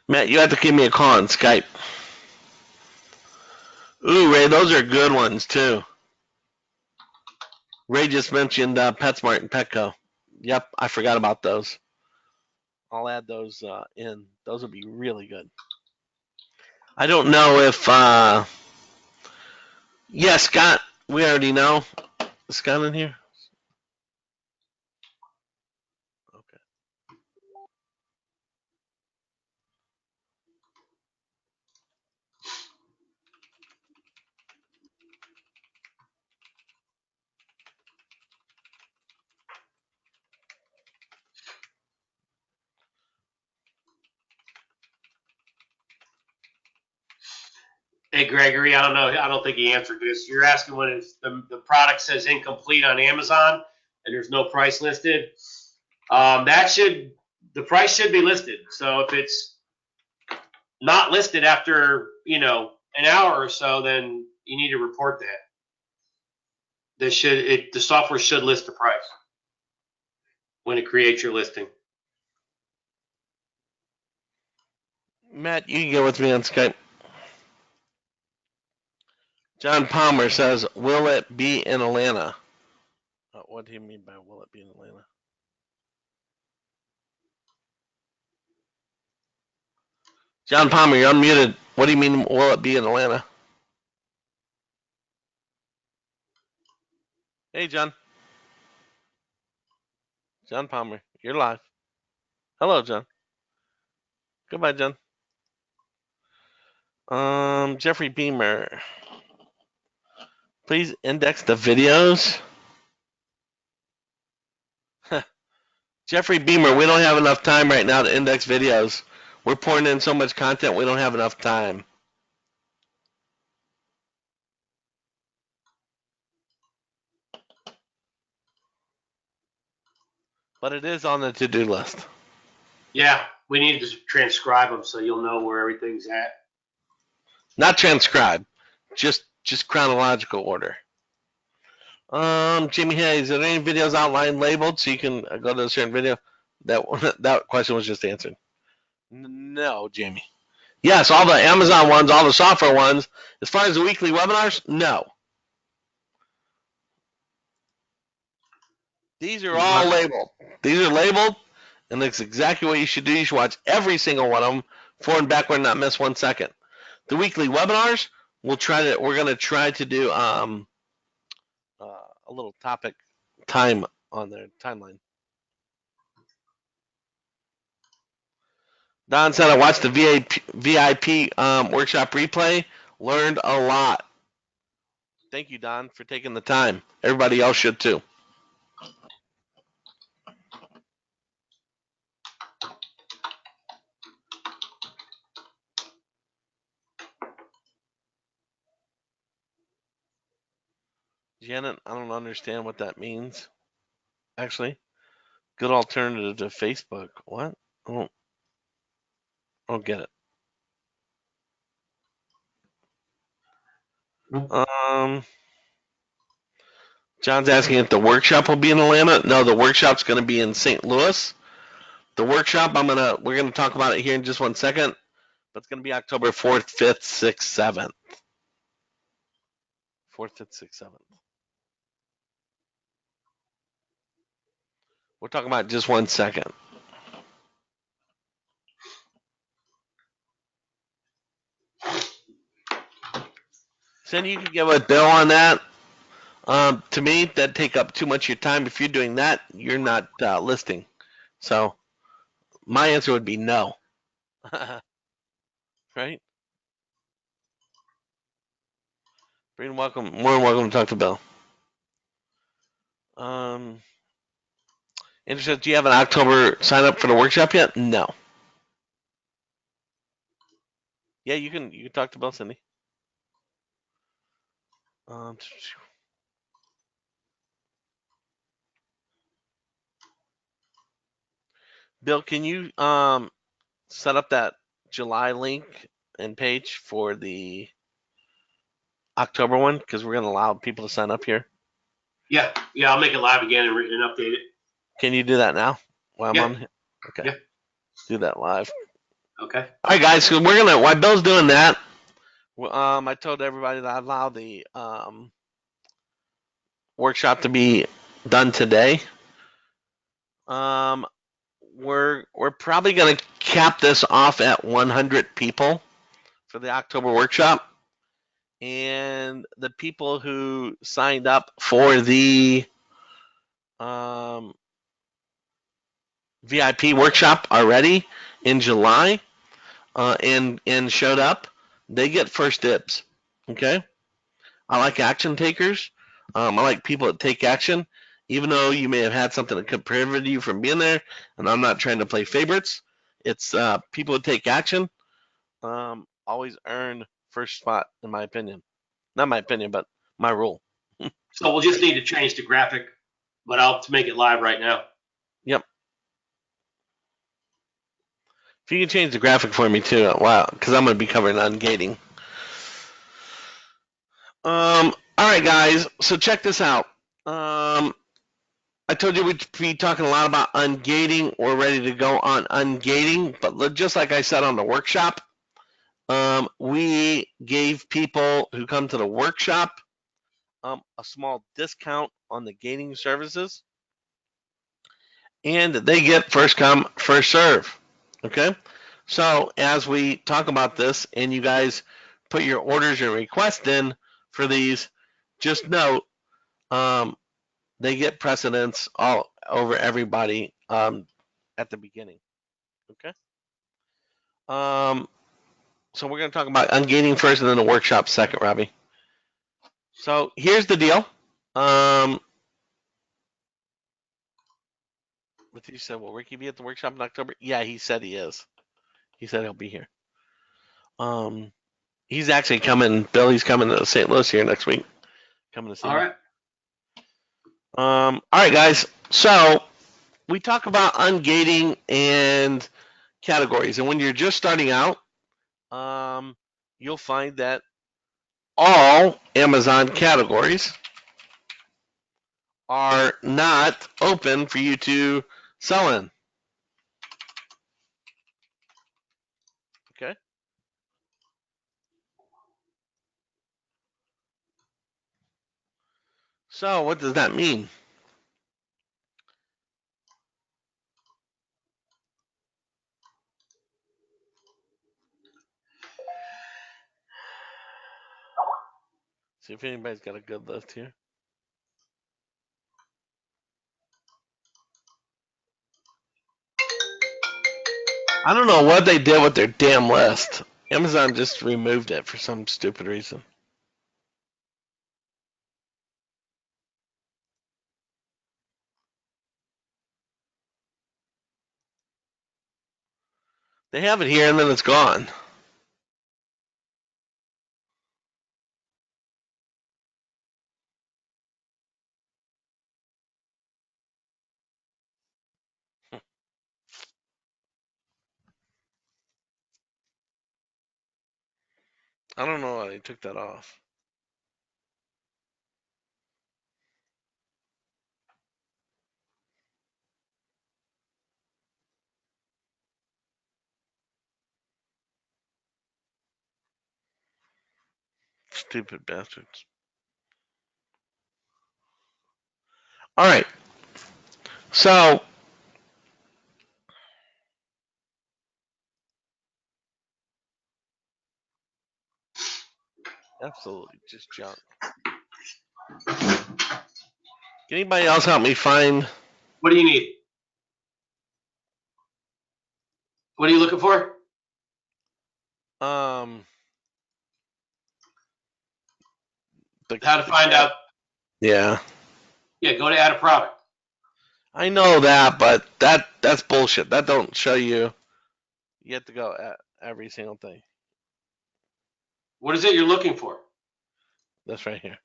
Speaker 3: Matt, you have to give me a call on Skype. Ooh, Ray, those are good ones too. Ray just mentioned PetSmart and Petco. Yep, I forgot about those. I'll add those in. Those would be really good. I don't know if, yeah, Scott, we already know. Is Scott in here? Okay.
Speaker 1: Hey, Gregory, I don't know. I don't think he answered this. You're asking when the product says incomplete on Amazon and there's no price listed. The price should be listed. So if it's not listed after, an hour or so, then you need to report that. The software should list the price when it creates your listing.
Speaker 3: Matt, you can go with me on Skype. John Palmer says, will it be in Atlanta? What do you mean by will it be in Atlanta? John Palmer, you're unmuted. What do you mean, will it be in Atlanta? Hey, John. John Palmer, you're live. Hello, John. Goodbye, John. Jeffrey Beamer. Please index the videos. Jeffrey Beamer, we don't have enough time right now to index videos. We're pouring in so much content, we don't have enough time. But it is on the to-do list.
Speaker 1: Yeah, we need to transcribe them so you'll know where everything's at.
Speaker 3: Not transcribe, just chronological order. Jamie Hayes, are there any videos outlined labeled so you can go to a certain video? That question was just answered. No, Jamie. Yes, all the Amazon ones, all the software ones. As far as the weekly webinars, no. These are all labeled. These are labeled, and that's exactly what you should do. You should watch every single one of them, forward and backward, not miss 1 second. The weekly webinars, we're going to try to do a little topic time on their timeline. Don said, I watched the VIP workshop replay, learned a lot. Thank you, Don, for taking the time. Everybody else should too. Janet, I don't understand what that means. Actually, good alternative to Facebook. What? I don't get it. John's asking if the workshop will be in Atlanta. No, the workshop's going to be in St. Louis. The workshop, we're gonna talk about it here in just 1 second, but it's gonna be October 4th, 5th, 6th, 7th. 4th, 5th, 6th, 7th. We're talking about just 1 second. Cindy, you can give a bill on that. To me, that'd take up too much of your time. If you're doing that, you're not listing. So my answer would be no. Right? More than welcome to talk to Bill. Interested? Do you have an October sign up for the workshop yet? No. Yeah, you can talk to Bill, Cindy. Bill, can you set up that July link and page for the October one? Because we're going to allow people to sign up here.
Speaker 1: Yeah, I'll make it live again and update it.
Speaker 3: Can you do that now while I'm
Speaker 1: Yeah.
Speaker 3: on? Okay.
Speaker 1: Yeah.
Speaker 3: Do that live.
Speaker 1: Okay.
Speaker 3: All right, guys. So while Bill's doing that, I told everybody that I allow the workshop to be done today. We're probably going to cap this off at 100 people for the October workshop. And the people who signed up for the VIP workshop already in July and showed up, they get first dibs. Okay? I like action takers. I like people that take action, even though you may have had something that could prevent you from being there. And I'm not trying to play favorites. It's people that take action always earn first spot, in my opinion. Not my opinion, but my rule.
Speaker 1: So we'll just need to change the graphic, but I'll make it live right now.
Speaker 3: Yep. If you can change the graphic for me too, wow, because I'm going to be covering ungating. All right, guys. So check this out. I told you we'd be talking a lot about ungating. We're ready to go on ungating, but just like I said on the workshop, we gave people who come to the workshop a small discount on the gating services, and they get first come, first serve. Okay, so as we talk about this, and you guys put your orders and requests in for these, just note they get precedence all over everybody at the beginning. Okay. So we're going to talk about ungating first, and then the workshop second, Robbie. So here's the deal. Matthew said, "Will Ricky be at the workshop in October?" Yeah, he said he is. He said he'll be here. He's actually coming. Billy's coming to St. Louis here next week. Coming to see me.
Speaker 1: All right.
Speaker 3: All right, guys. So we talk about ungating and categories, and when you're just starting out, you'll find that all Amazon categories are not open for you to sell in. Okay. So what does that mean? See if anybody's got a good list here. I don't know what they did with their damn list. Amazon just removed it for some stupid reason. They have it here and then it's gone. I don't know why they took that off. Stupid bastards. All right. So absolutely just junk. Can anybody else help me find?
Speaker 1: What do you need? What are you looking for? How to find out?
Speaker 3: Yeah.
Speaker 1: Yeah, go to add a product.
Speaker 3: I know that, but that's bullshit. That don't show you. You have to go at every single thing.
Speaker 1: What is it you're looking for?
Speaker 3: That's right here.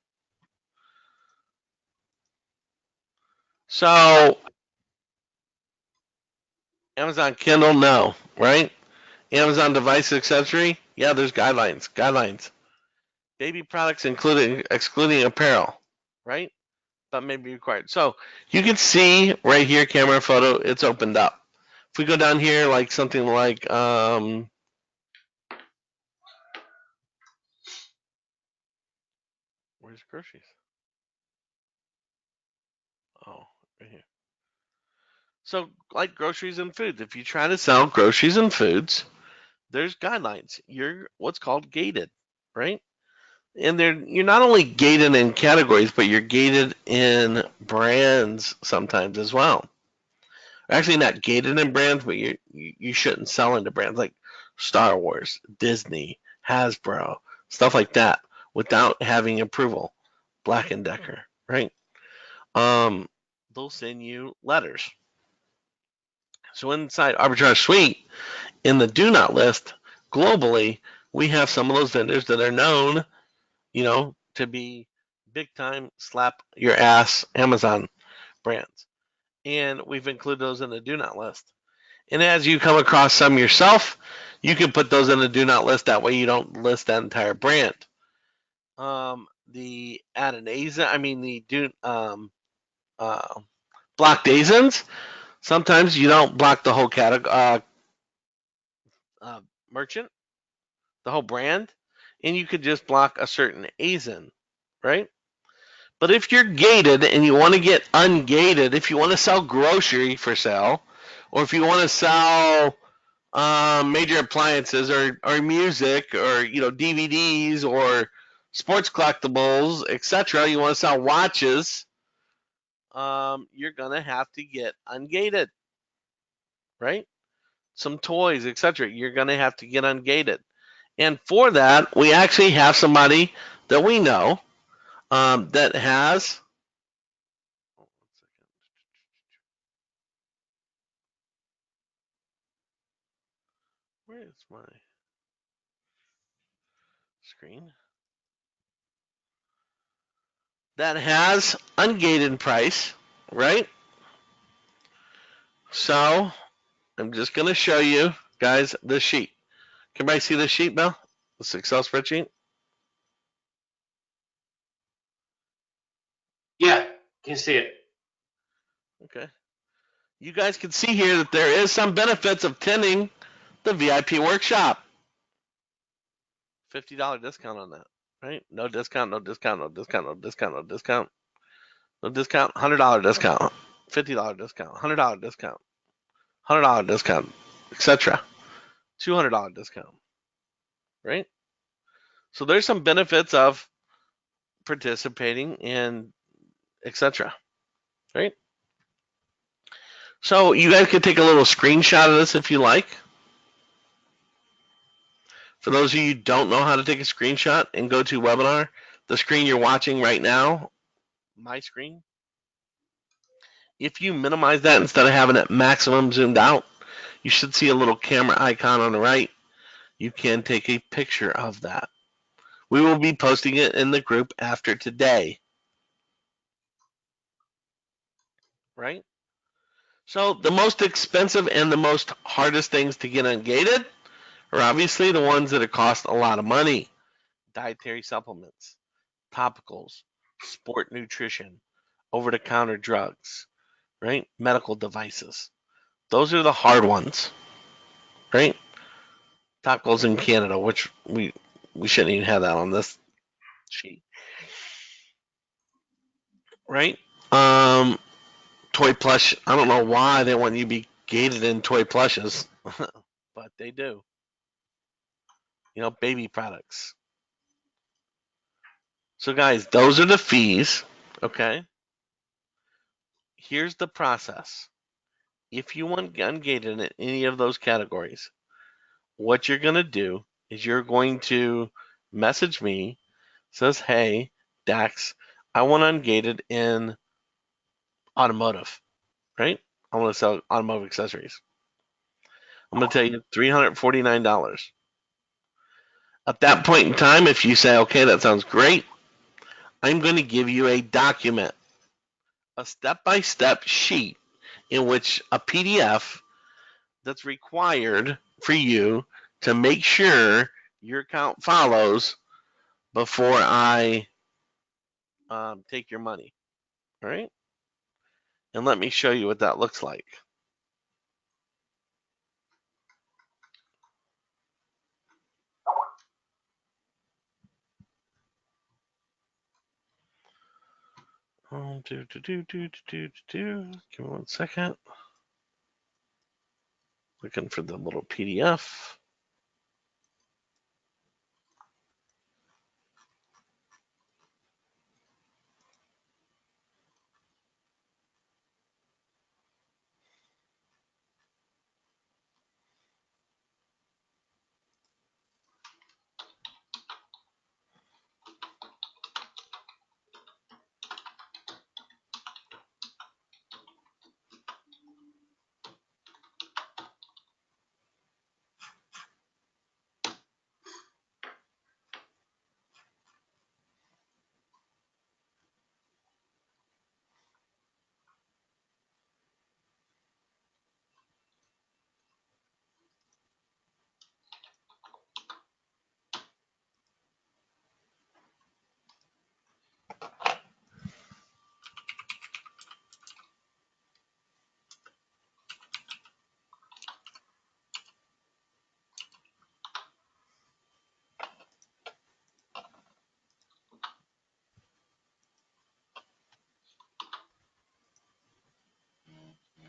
Speaker 3: So Amazon Kindle, no, right? Amazon device accessory, yeah, there's guidelines. Guidelines. Baby products excluding apparel, right? That may be required. So you can see right here, camera photo, it's opened up. If we go down here, like something like where's groceries? Oh, right here. So like groceries and foods. If you try to sell groceries and foods, there's guidelines. You're what's called gated, right? And you're not only gated in categories, but you're gated in brands sometimes as well. Actually, not gated in brands, but you shouldn't sell into brands like Star Wars, Disney, Hasbro, stuff like that without having approval. Black and Decker, right? They'll send you letters. So inside Arbitrage Suite, in the do not list, globally, we have some of those vendors that are known, to be big time slap your ass Amazon brands. And we've included those in the do not list. And as you come across some yourself, you can put those in the do not list. That way you don't list that entire brand. The Adanasa, I mean the blocked ASINs. Sometimes you don't block the whole category, merchant, the whole brand, and you could just block a certain ASIN, right? But if you're gated and you want to get ungated, if you want to sell grocery for sale, or if you want to sell major appliances or music or DVDs or sports collectibles, etc., you want to sell watches, you're gonna have to get ungated, right? Some toys, etc. You're gonna have to get ungated, and for that, we actually have somebody that we know that has. Where is my screen? That has ungated price, right? So I'm just going to show you guys this sheet. Can everybody see this sheet, Bill? This Excel spreadsheet?
Speaker 1: Yeah, can see it.
Speaker 3: Okay. You guys can see here that there is some benefits of attending the VIP workshop. $50 discount on that, right? No discount, no discount, no discount, no discount, no discount. No discount, $100 discount, $50 discount, $100 discount, $100 discount, etc. $200 discount, right? So there's some benefits of participating and etc. Right? So you guys can take a little screenshot of this if you like. For those of you who don't know how to take a screenshot and go to webinar, the screen you're watching right now, my screen, if you minimize that instead of having it maximum zoomed out, you should see a little camera icon on the right. You can take a picture of that. We will be posting it in the group after today. Right? So the most expensive and the most hardest things to get ungated are obviously the ones that cost a lot of money. Dietary supplements, topicals, sport nutrition, over-the-counter drugs, right? Medical devices. Those are the hard ones, right? Topicals in Canada, which we shouldn't even have that on this sheet, right? Toy plush. I don't know why they want you to be gated in toy plushes, but they do. Baby products. So guys, those are the fees, okay? Here's the process. If you want ungated in any of those categories, what you're going to do is you're going to message me, says, hey, Dax, I want ungated in automotive, right? I want to sell automotive accessories. I'm going to tell you $349. At that point in time, if you say, okay, that sounds great, I'm going to give you a document, a step-by-step sheet in which a PDF that's required for you to make sure your account follows before I take your money. All right? And let me show you what that looks like. Give me 1 second. Looking for the little PDF.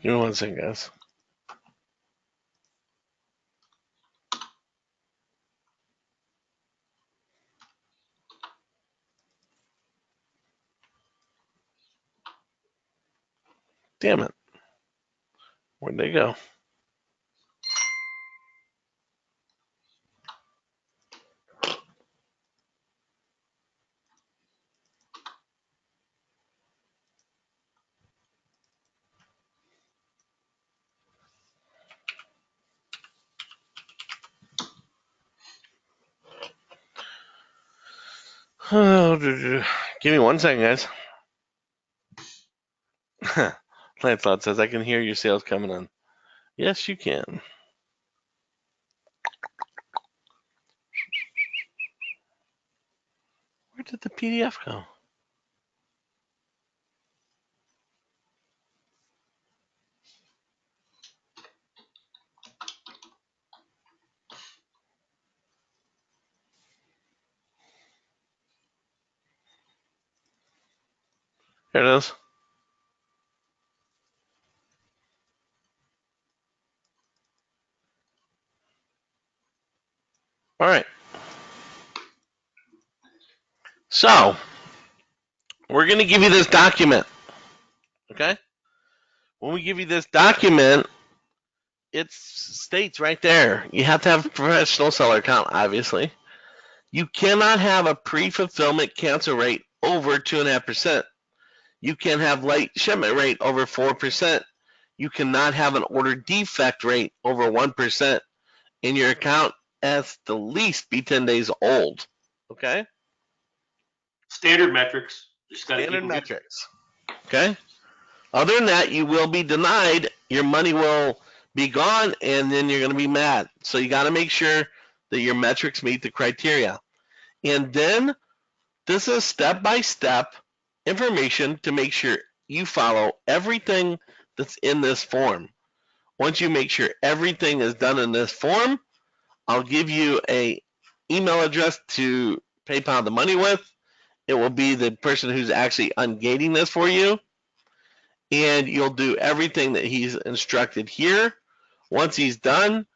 Speaker 3: Give me 1 second, guys. Damn it. Where'd they go? Oh, give me 1 second, guys. Lancelot says, I can hear your sales coming on. Yes, you can. Where did the PDF go? Here it is. All right. So, we're going to give you this document. Okay? When we give you this document, it states right there, you have to have a professional seller account, obviously. You cannot have a pre-fulfillment cancel rate over 2.5%. You can have late shipment rate over 4%. You cannot have an order defect rate over 1%. And your account has the least be 10 days old. Okay?
Speaker 1: Standard metrics. Just got to keep
Speaker 3: Standard
Speaker 1: them.
Speaker 3: metrics. Okay? Other than that, you will be denied. Your money will be gone, and then you're going to be mad. So you got to make sure that your metrics meet the criteria. And then this is step-by-step information to make sure you follow everything that's in this form. Once you make sure everything is done in this form, I'll give you a email address to PayPal the money with. It will be the person who's actually ungating this for you. And you'll do everything that he's instructed here. Once he's done,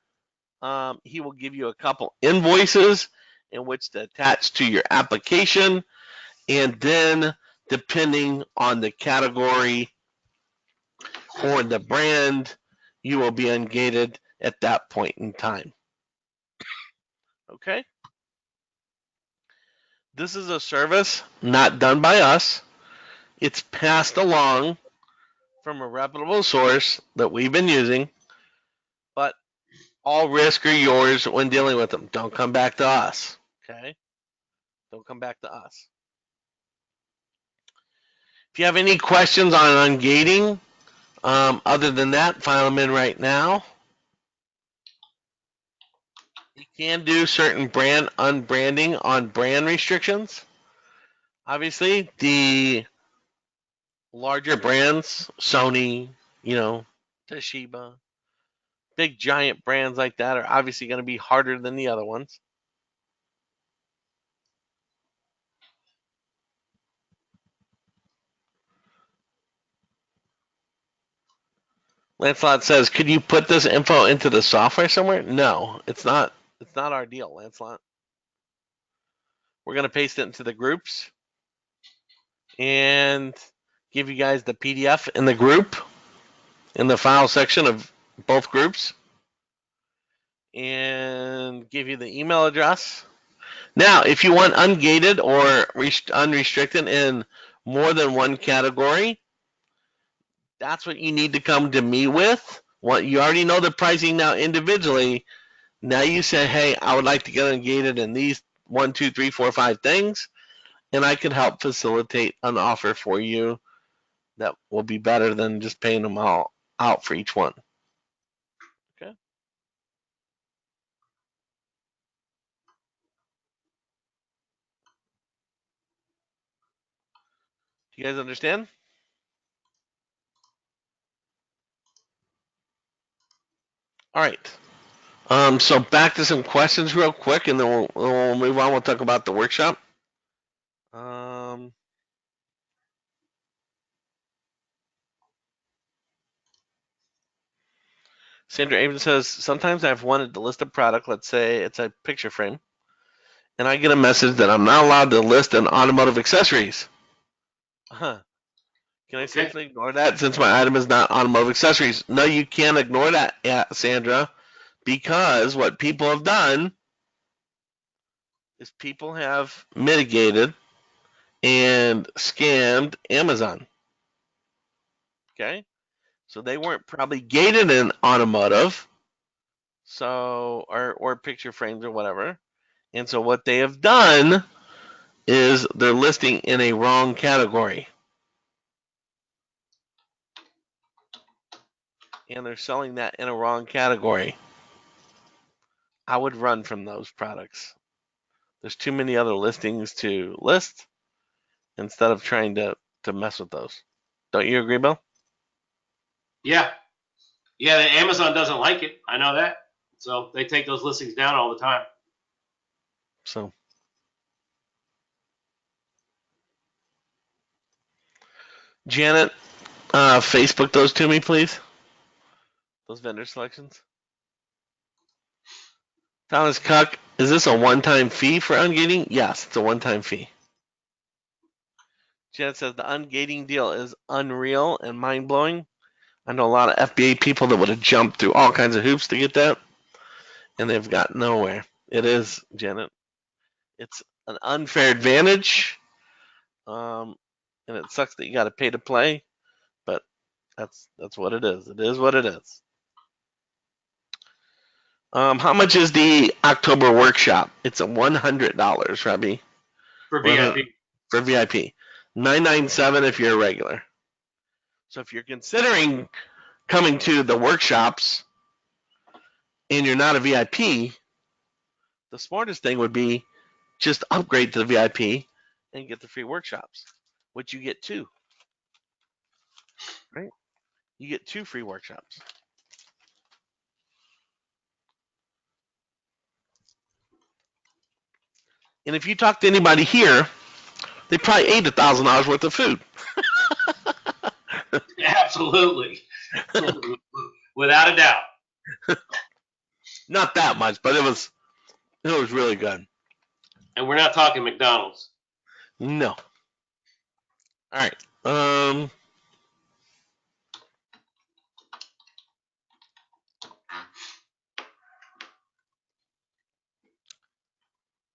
Speaker 3: he will give you a couple invoices in which to attach to your application. And then, depending on the category or the brand, you will be ungated at that point in time. Okay? This is a service not done by us. It's passed along from a reputable source that we've been using, but all risk are yours when dealing with them. Don't come back to us. Okay? Don't come back to us. If you have any questions on ungating, other than that, file them in right now. You can do certain brand unbranding on brand restrictions. Obviously, the larger brands, Sony, Toshiba, big giant brands like that are obviously going to be harder than the other ones. Lancelot says, could you put this info into the software somewhere? No, it's not. It's not our deal, Lancelot. We're going to paste it into the groups and give you guys the PDF in the group, in the file section of both groups, and give you the email address. Now, if you want ungated or unrestricted in more than one category, that's what you need to come to me with. You already know the pricing now individually. Now you say, hey, I would like to get ungated in these 1, 2, 3, 4, 5 things, and I can help facilitate an offer for you that will be better than just paying them all out for each one. Okay. Do you guys understand? All right. So back to some questions real quick, and then we'll move on. We'll talk about the workshop. Sandra Avon says, sometimes I've wanted to list a product, let's say it's a picture frame, and I get a message that I'm not allowed to list an automotive accessories. Huh. Can I safely ignore that since my item is not automotive accessories? No, you can't ignore that, Sandra, because what people have done is people have mitigated and scammed Amazon. Okay? So they weren't probably gated in automotive, so or picture frames or whatever. And so what they have done is they're listing in a wrong category. And they're selling that in a wrong category. I would run from those products. There's too many other listings to list instead of trying to mess with those. Don't you agree, Bill?
Speaker 1: Yeah. Yeah, Amazon doesn't like it. I know that. So they take those listings down all the time.
Speaker 3: So Janet, Facebook those to me, please. Those vendor selections. Thomas Cuck, is this a one-time fee for ungating? Yes, it's a one-time fee. Janet says the ungating deal is unreal and mind-blowing. I know a lot of FBA people that would have jumped through all kinds of hoops to get that, and they've got nowhere. It is, Janet. It's an unfair advantage, and it sucks that you got to pay to play, but that's what it is. It is what it is. How much is the October workshop? It's a $100, Robbie.
Speaker 1: For VIP.
Speaker 3: For VIP. $997 if you're a regular. So if you're considering coming to the workshops and you're not a VIP, the smartest thing would be just upgrade to the VIP and get the free workshops, which you get 2. Right? You get 2 free workshops. And if you talk to anybody here, they probably ate $1,000 worth of food.
Speaker 1: Absolutely. Without a doubt.
Speaker 3: Not that much, but it was really good.
Speaker 1: And we're not talking McDonald's.
Speaker 3: No. All right. It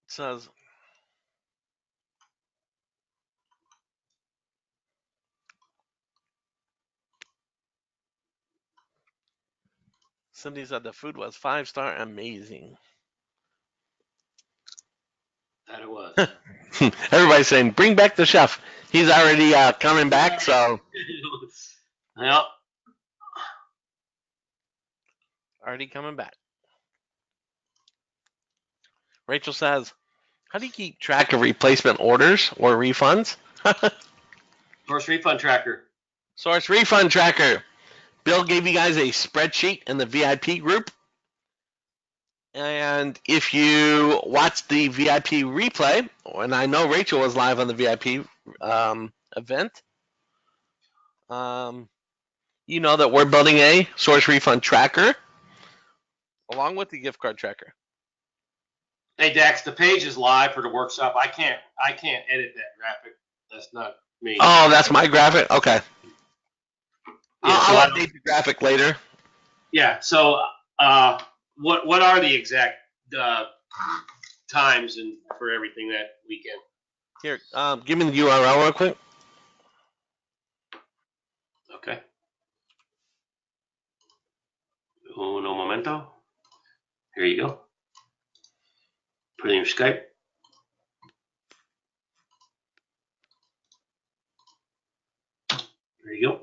Speaker 3: says Cindy said the food was 5-star amazing.
Speaker 1: That it was.
Speaker 3: Everybody's saying, bring back the chef. He's already coming back, so.
Speaker 1: Yep.
Speaker 3: Already coming back. Rachel says, how do you keep track of replacement orders or refunds?
Speaker 1: Source Refund Tracker.
Speaker 3: Source Refund Tracker. Bill gave you guys a spreadsheet in the VIP group. And if you watch the VIP replay, and I know Rachel was live on the VIP event, you know that we're building a Source Refund Tracker along with the gift card tracker.
Speaker 1: Hey Dax, the page is live for the workshop. I can't edit that graphic. That's not me.
Speaker 3: Oh, that's my graphic? Okay.
Speaker 1: Yeah,
Speaker 3: I'll update the graphic later.
Speaker 1: Yeah, so what are the exact times and for everything that weekend?
Speaker 3: Here, give me the URL real quick.
Speaker 1: Okay. Uno momento. Here you go. Put in your Skype. There you go.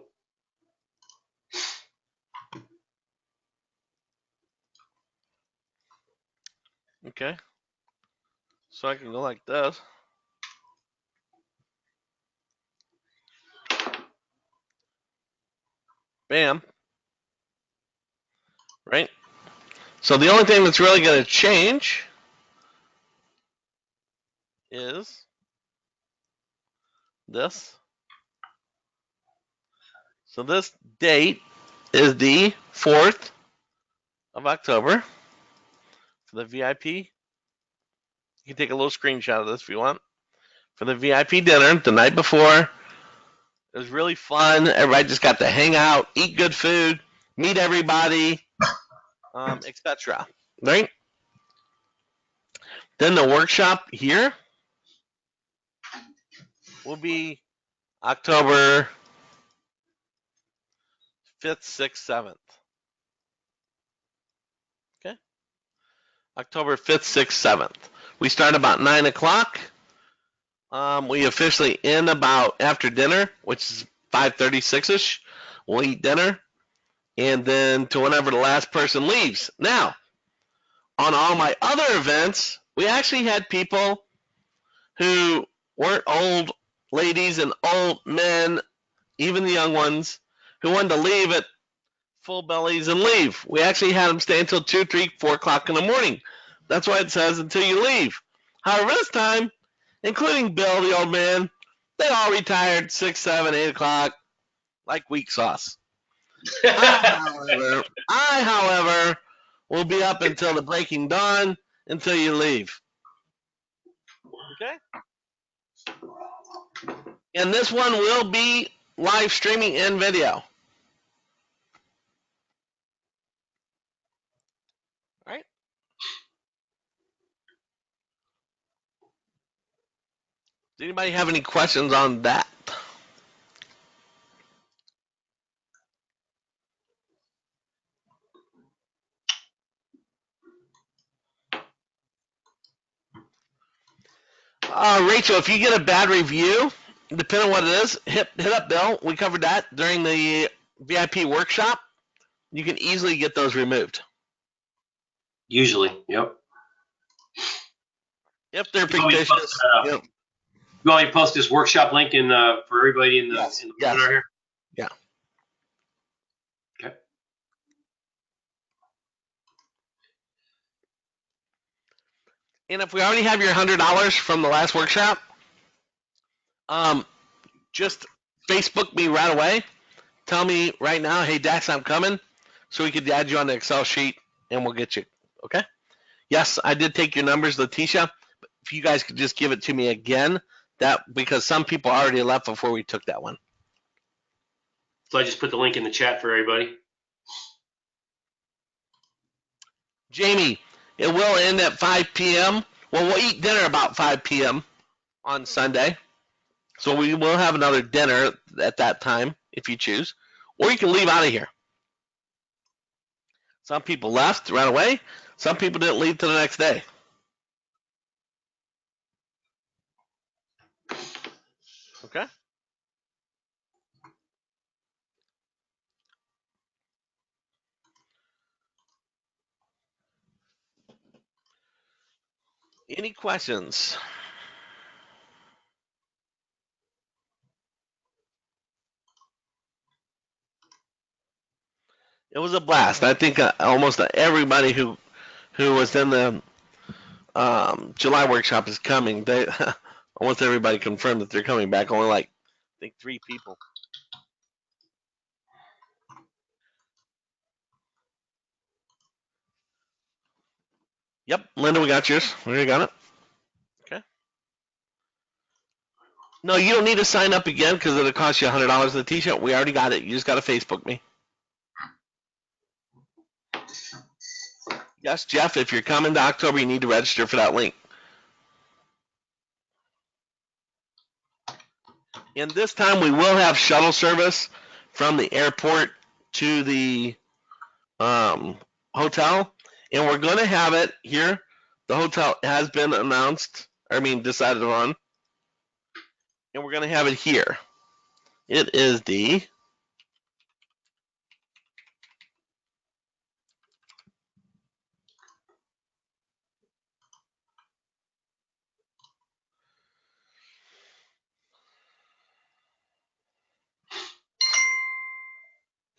Speaker 3: Okay. So I can go like this. Bam. Right? So the only thing that's really going to change is this. So this date is the 4th of October for the VIP. You can take a little screenshot of this if you want. For the VIP dinner the night before. It was really fun. Everybody just got to hang out, eat good food, meet everybody, etc. Right? Then the workshop here will be October 5th, 6th, 7th. Okay? October 5th, 6th, 7th. We start about 9 o'clock. We officially end about after dinner, which is 5:36ish. We'll eat dinner, and then to whenever the last person leaves. Now, on all my other events, we actually had people who weren't old ladies and old men, even the young ones, who wanted to leave at full bellies and leave. We actually had them stay until 2, 3, 4 o'clock in the morning. That's why it says until you leave. However, this time, including Bill, the old man, they all retired 6, 7, 8 o'clock like weak sauce. I, however, will be up until the breaking dawn until you leave. Okay? And this one will be live streaming in video. All right? Does anybody have any questions on that? Rachel, if you get a bad review, depending on what it is, hit up Bill. We covered that during the VIP workshop. You can easily get those removed.
Speaker 1: Usually, yep.
Speaker 3: If they're
Speaker 1: You want me to
Speaker 3: fictitious.
Speaker 1: post,
Speaker 3: Yep.
Speaker 1: You want me to post this workshop link in for everybody in the
Speaker 3: Yes,
Speaker 1: in the
Speaker 3: yes.
Speaker 1: webinar here?
Speaker 3: Yeah.
Speaker 1: Okay.
Speaker 3: And if we already have your $100 from the last workshop, just Facebook me right away. Tell me right now, hey Dax, I'm coming, so we could add you on the Excel sheet and we'll get you. Okay? Yes, I did take your numbers, Letitia. If you guys could just give it to me again, that because some people already left before we took that one.
Speaker 1: So I just put the link in the chat for everybody.
Speaker 3: Jamie, it will end at 5 p.m. Well, we'll eat dinner about 5 p.m. on Sunday. So we will have another dinner at that time if you choose. Or you can leave out of here. Some people left right away. Some people didn't leave till the next day. Okay? Any questions? It was a blast. I think almost everybody who was in the July workshop is coming. They almost everybody confirmed that they're coming back. Only like I think 3 people. Yep, Linda, we got yours. We already got it. Okay. No, you don't need to sign up again because it'll cost you $100 the t-shirt. We already got it. You just got to Facebook me. Yes, Jeff, if you're coming to October, you need to register for that link. And this time we will have shuttle service from the airport to the hotel. And we're going to have it here. The hotel has been decided on. And we're going to have it here. It is the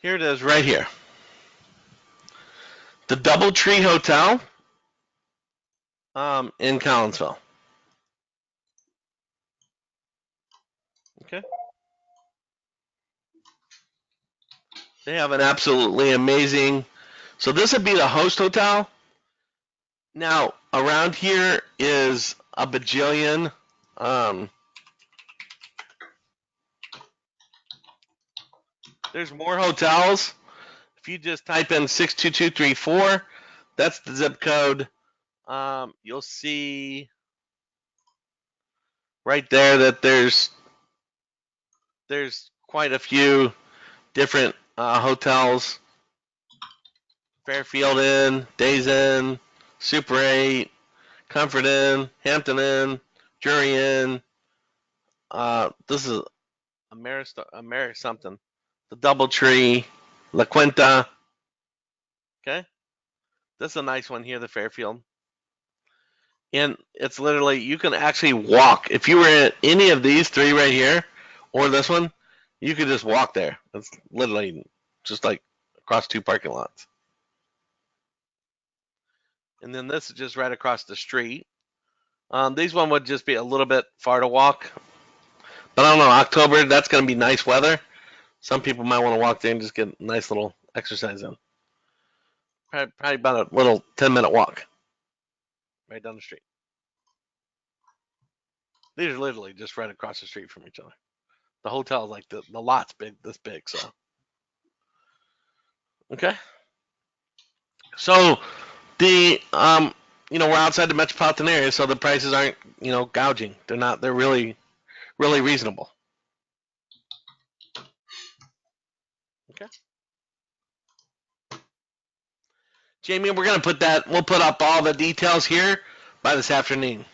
Speaker 3: here it is right here. The DoubleTree Hotel in Collinsville. Okay. They have an absolutely amazing So this would be the host hotel. Now, around here is a bajillion. There's more hotels. If you just type in 62234, that's the zip code. You'll see right there that there's quite a few different hotels. Fairfield Inn, Days Inn, Super 8, Comfort Inn, Hampton Inn, Drury Inn. This is Ameris something. The Doubletree, La Quinta. Okay, this is a nice one here, the Fairfield. And it's literally, you can actually walk. If you were at any of these three right here, or this one, you could just walk there. It's literally just like across two parking lots. And then this is just right across the street. These one would just be a little bit far to walk. But I don't know, October, that's going to be nice weather. Some people might want to walk there and just get a nice little exercise in. Probably about a little 10-minute walk right down the street. These are literally just right across the street from each other. The hotel is like the lot's this big, so. Okay. So the we're outside the metropolitan area, so the prices aren't, gouging. They're really, really reasonable. Okay. Jamie, we'll put up all the details here by this afternoon.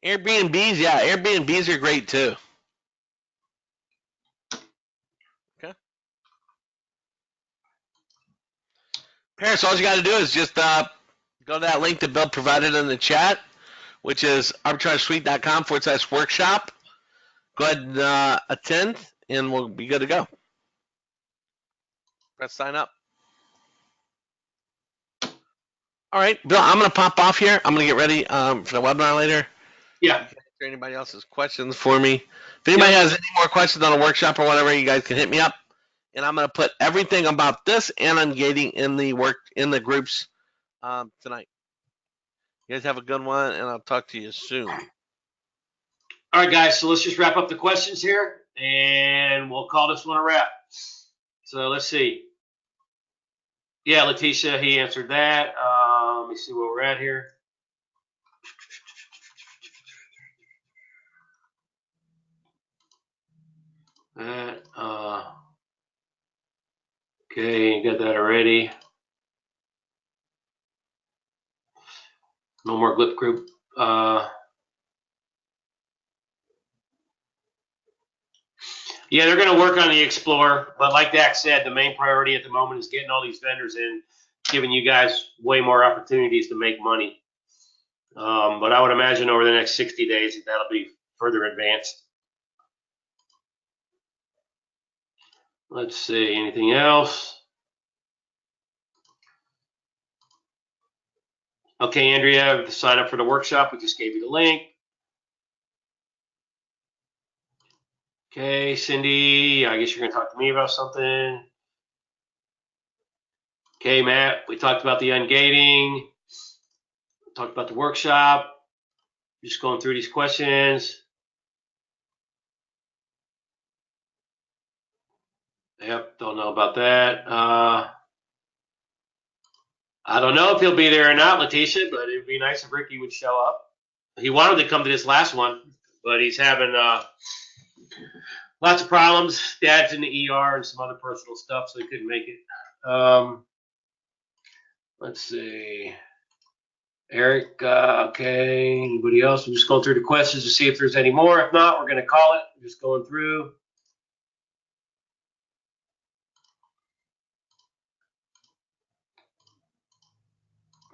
Speaker 3: Airbnbs, yeah, Airbnbs are great too. Okay. Paris, all you got to do is just go to that link that Bill provided in the chat, which is arbitragesuite.com/workshop. Go ahead and attend, and we'll be good to go. Press sign up. All right, Bill, I'm going to pop off here. I'm going to get ready for the webinar later.
Speaker 1: Yeah.
Speaker 3: Answer anybody else's questions for me. If anybody has any more questions on a workshop or whatever, you guys can hit me up. And I'm going to put everything about this and ungating in the groups tonight. You guys have a good one, and I'll talk to you soon.
Speaker 1: All right, guys. So let's just wrap up the questions here, and we'll call this one a wrap. So let's see. Yeah, Letitia, he answered that. Let me see where we're at here. Okay, you got that already. No more GLIP group. Yeah, they're going to work on the Explorer, but like Dak said, the main priority at the moment is getting all these vendors in, giving you guys way more opportunities to make money. But I would imagine over the next 60 days that'll be further advanced. Let's see, anything else? Okay, Andrea, sign up for the workshop. We just gave you the link. Okay, Cindy, I guess you're going to talk to me about something. Okay, Matt, we talked about the ungating. Talked about the workshop. Just going through these questions. Yep, don't know about that. I don't know if he'll be there or not, Letitia, but it'd be nice if Ricky would show up. He wanted to come to this last one, but he's having lots of problems. Dad's in the ER and some other personal stuff, so he couldn't make it. Let's see. Eric, okay. Anybody else? I'm just going through the questions to see if there's any more. If not, we're going to call it. I'm just going through.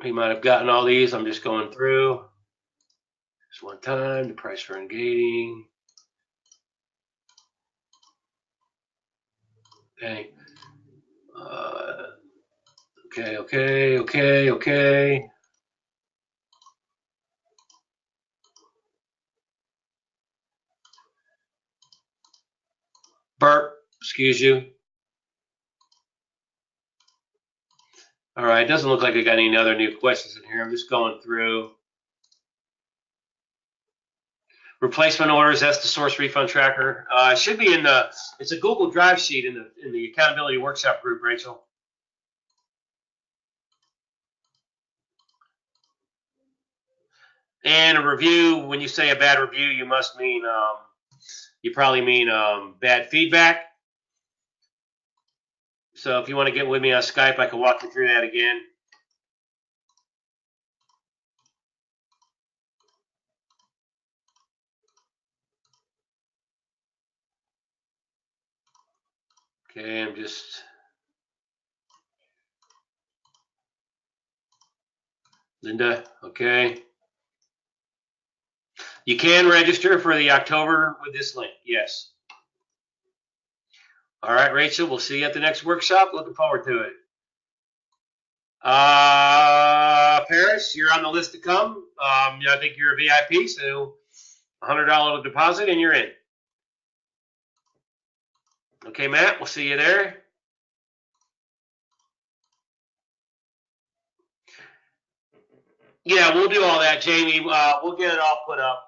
Speaker 1: We might have gotten all these. I'm just going through. Just one time. The price for ungating. Okay. Okay. Burp, excuse you. All right, it doesn't look like I got any other new questions in here. I'm just going through. Replacement orders, that's the source refund tracker. It should be in the, it's a Google Drive sheet in the accountability workshop group, Rachel. And a review, when you say a bad review, you must mean, you probably mean bad feedback. So if you want to get with me on Skype, I can walk you through that again. Okay, I'm just. Linda, okay. You can register for the October with this link, yes. All right, Rachel, we'll see you at the next workshop. Looking forward to it. Paris, you're on the list to come. I think you're a VIP, so $100 deposit and you're in. Okay, Matt, we'll see you there. Yeah, we'll do all that, Jamie. We'll get it all put up.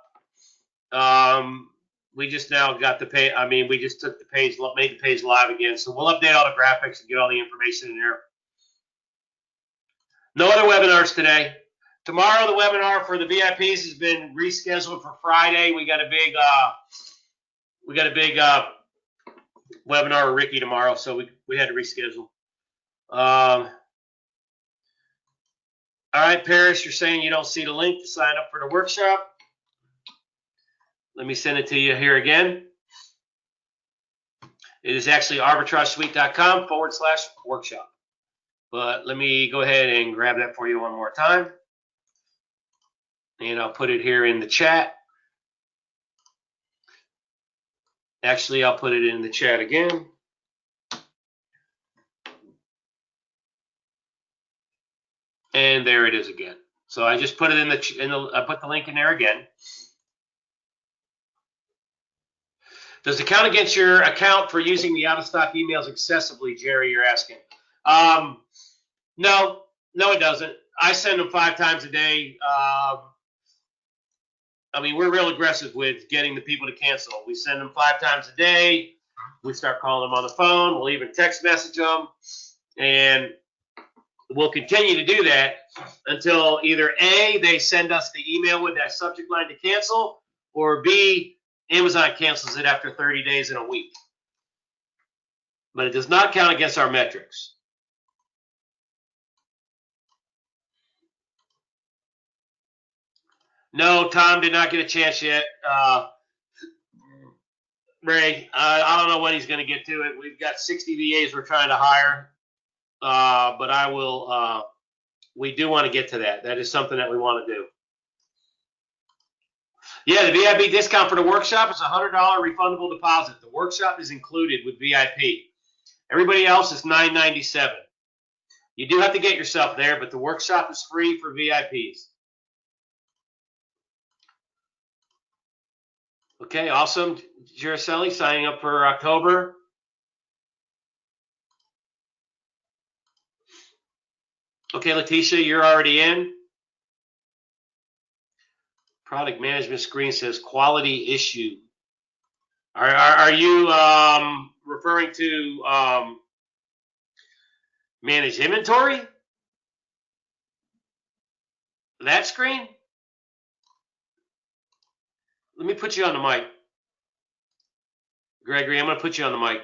Speaker 1: We just now got the page. I mean, we just took the page, made the page live again. So we'll update all the graphics and get all the information in there. No other webinars today. Tomorrow, the webinar for the VIPs has been rescheduled for Friday. We got a big, webinar with Ricky tomorrow, so we had to reschedule. All right, Paris, you're saying you don't see the link to sign up for the workshop. Let me send it to you here again. It is actually arbitragesuite.com/workshop. But let me go ahead and grab that for you one more time. And I'll put it here in the chat. Actually, I'll put it in the chat again. And there it is again. So I just put it I put the link in there again. Does it count against your account for using the out-of-stock emails excessively, Jerry, you're asking? No, it doesn't. I send them 5 times a day. I mean, we're real aggressive with getting the people to cancel. We send them 5 times a day. We start calling them on the phone. We'll even text message them. And we'll continue to do that until either A, they send us the email with that subject line to cancel, or B, Amazon cancels it after 30 days in a week. But it does not count against our metrics. No, Tom did not get a chance yet. Ray, I don't know when he's going to get to it. We've got 60 VAs we're trying to hire. But I will, we do want to get to that. That is something that we want to do. Yeah, the VIP discount for the workshop is a $100 refundable deposit. The workshop is included with VIP. Everybody else is $997. You do have to get yourself there, but the workshop is free for VIPs. Okay, awesome. Giracelli signing up for October. Okay, Letitia, you're already in. Product management screen says quality issue. Are you referring to manage inventory? That screen? Let me put you on the mic. Gregory, I'm going to put you on the mic.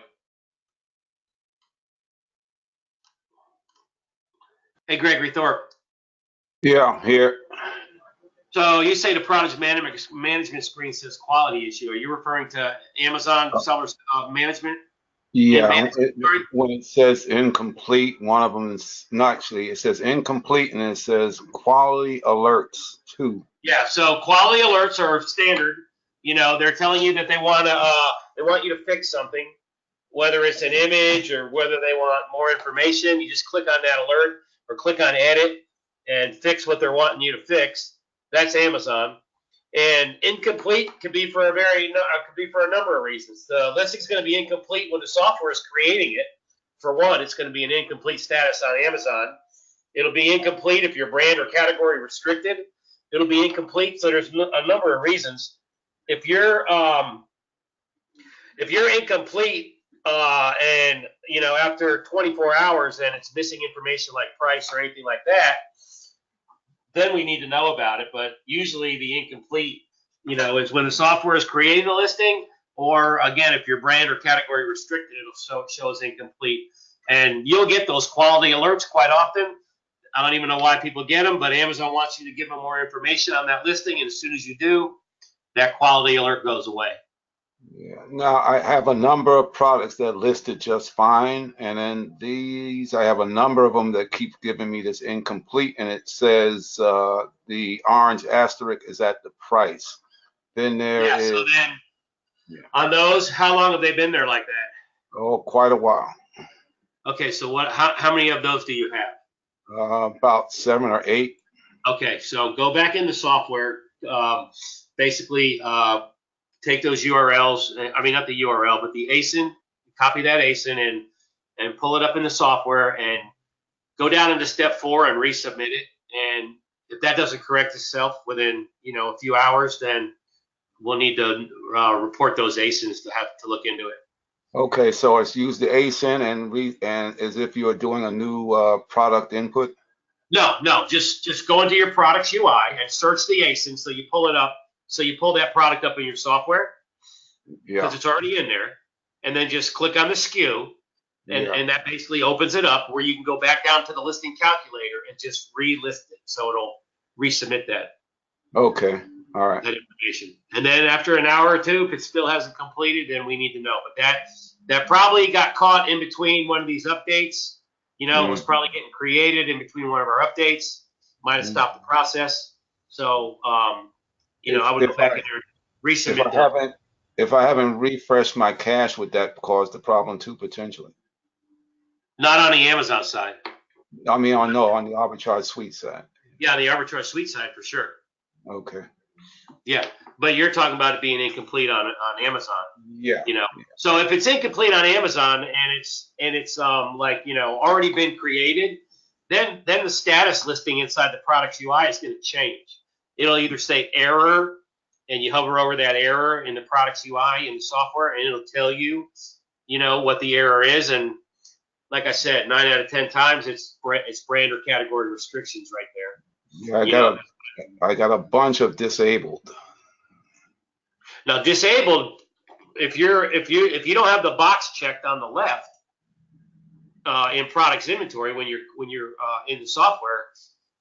Speaker 1: Hey, Gregory Thorpe.
Speaker 5: Yeah, here.
Speaker 1: So you say the product management screen says quality issue. Are you referring to Amazon seller management?
Speaker 5: Yeah, when it says incomplete, one of them is, no, actually, it says incomplete and it says quality alerts too.
Speaker 1: Yeah, so quality alerts are standard. You know, they're telling you that they want you to fix something, whether it's an image or whether they want more information. You just click on that alert or click on edit and fix what they're wanting you to fix. That's Amazon. And incomplete could be for a number of reasons. The listing's going to be incomplete when the software is creating it. For one, it's going to be an incomplete status on Amazon. It'll be incomplete if you're brand or category restricted. It'll be incomplete. So there's a number of reasons. If you're incomplete and after 24 hours and it's missing information like price or anything like that, then we need to know about it. But usually the incomplete, is when the software is creating the listing, or again, if you're brand or category restricted, it'll show as incomplete. And you'll get those quality alerts quite often. I don't even know why people get them, but Amazon wants you to give them more information on that listing. And as soon as you do, that quality alert goes away.
Speaker 5: Yeah. Now I have a number of products that listed just fine, and then these I have a number of them that keep giving me this incomplete, and it says the orange asterisk is at the price. Then there is.
Speaker 1: So then on those, how long have they been there like that?
Speaker 5: Oh, quite a while.
Speaker 1: Okay, so how many of those do you have?
Speaker 5: About 7 or 8.
Speaker 1: Okay, so go back into software. Basically, take those URLs. I mean, not the URL, but the ASIN. Copy that ASIN and pull it up in the software and go down into step 4 and resubmit it. And if that doesn't correct itself within a few hours, then we'll need to report those ASINs to have to look into it.
Speaker 5: Okay, so it's use the ASIN and as if you are doing a new product input.
Speaker 1: No, just go into your products UI and search the ASIN. So you pull it up. So you pull that product up in your software because it's already in there, and then just click on the SKU, and that basically opens it up where you can go back down to the listing calculator and just relist it. So it'll resubmit that.
Speaker 5: Okay. All right.
Speaker 1: That information. And then after an hour or two, if it still hasn't completed, then we need to know. But that probably got caught in between one of these updates. It was probably getting created in between one of our updates. Might have stopped the process. So, I would go back in there and resubmit that.
Speaker 5: If I haven't refreshed my cache, would that cause the problem too, potentially?
Speaker 1: Not on the Amazon side.
Speaker 5: I mean, on the Arbitrage Suite side.
Speaker 1: Yeah, the Arbitrage Suite side for sure.
Speaker 5: Okay.
Speaker 1: Yeah, but you're talking about it being incomplete on Amazon.
Speaker 5: Yeah.
Speaker 1: So if it's incomplete on Amazon and it's already been created, then the status listing inside the products UI is going to change. It'll either say error, and you hover over that error in the products UI in the software, and it'll tell you, what the error is. And like I said, 9 out of 10 times it's brand or category restrictions right there.
Speaker 5: Yeah, I got a bunch of disabled.
Speaker 1: Now disabled, if you don't have the box checked on the left in products inventory when you're in the software,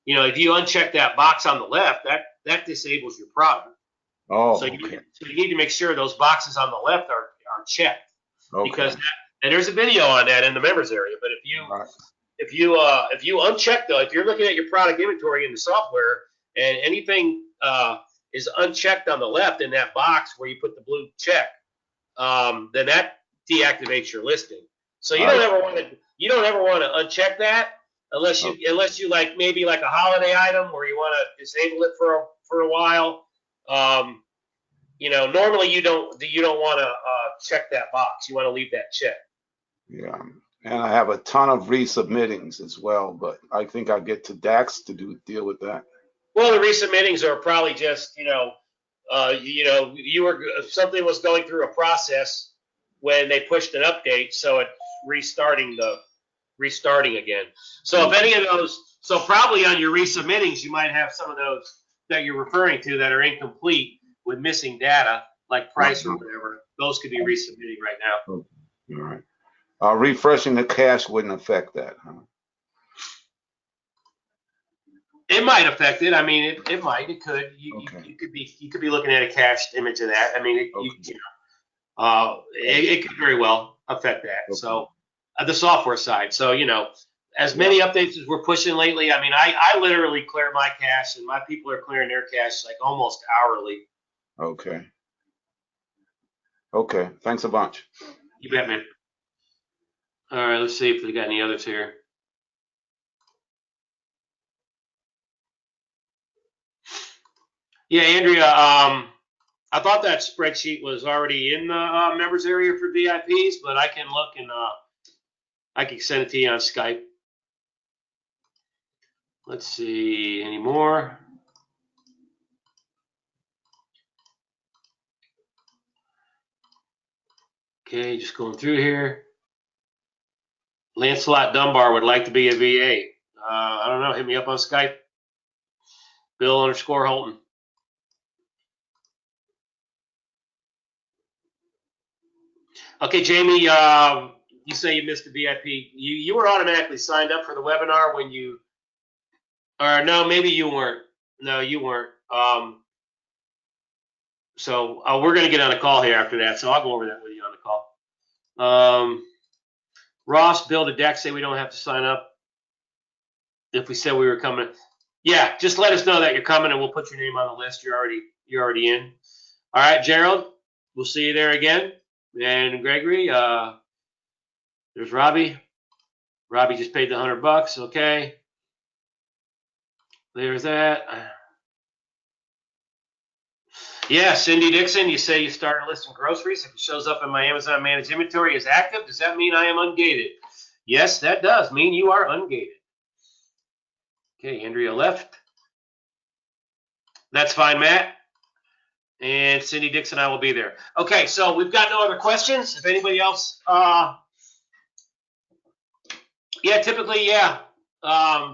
Speaker 1: if you uncheck that box on the left, that disables your product.
Speaker 5: Oh,
Speaker 1: so
Speaker 5: okay.
Speaker 1: You need to make sure those boxes on the left are checked.
Speaker 5: Okay.
Speaker 1: Because and there's a video on that in the members area. But if you uncheck though, if you're looking at your product inventory in the software and anything is unchecked on the left in that box where you put the blue check, then that deactivates your listing. So you don't ever want to uncheck that unless you like maybe like a holiday item where you want to disable it for a while. Normally you don't want to check that box. You want to leave that check.
Speaker 5: Yeah, and I have a ton of resubmittings as well, but I think I'll get to Dax to deal with that.
Speaker 1: Well, the resubmittings are probably just something was going through a process when they pushed an update, so it's restarting again. So if any of those, so probably on your resubmittings, you might have some of those that you're referring to that are incomplete with missing data, like price or whatever. Those could be resubmitting right now.
Speaker 5: All right. Refreshing the cache wouldn't affect that, huh?
Speaker 1: It might affect it. I mean, it might. It could. You could be looking at a cached image of that. I mean, it could very well affect that. Okay. So the software side. So as many updates as we're pushing lately. I mean, I literally clear my cache, and my people are clearing their cache like almost hourly.
Speaker 5: Okay. Okay. Thanks a bunch.
Speaker 1: You bet, man. All right. Let's see if we got any others here. Yeah, Andrea, I thought that spreadsheet was already in the members area for VIPs, but I can look and I can send it to you on Skype. Let's see, any more? Okay, just going through here. Lancelot Dunbar would like to be a VA. I don't know. Hit me up on Skype. Bill_Holton. Okay, Jamie, you say you missed the VIP. You were automatically signed up for the webinar when you, or no, maybe you weren't. No, you weren't. So we're going to get on a call here after that, so I'll go over that with you on the call. Ross, Bill, to Deck say we don't have to sign up if we said we were coming. Yeah, just let us know that you're coming, and we'll put your name on the list. You're already in. All right, Gerald, we'll see you there again. And Gregory, there's Robbie. Robbie just paid the $100. Okay. There's that. Yeah, Cindy Dixon, you say you started listing groceries. If it shows up in my Amazon managed inventory as active, does that mean I am ungated? Yes, that does mean you are ungated. Okay, Andrea left. That's fine, Matt. And Cindy Dixon, I will be there. Okay, so we've got no other questions. If anybody else, yeah, typically, yeah.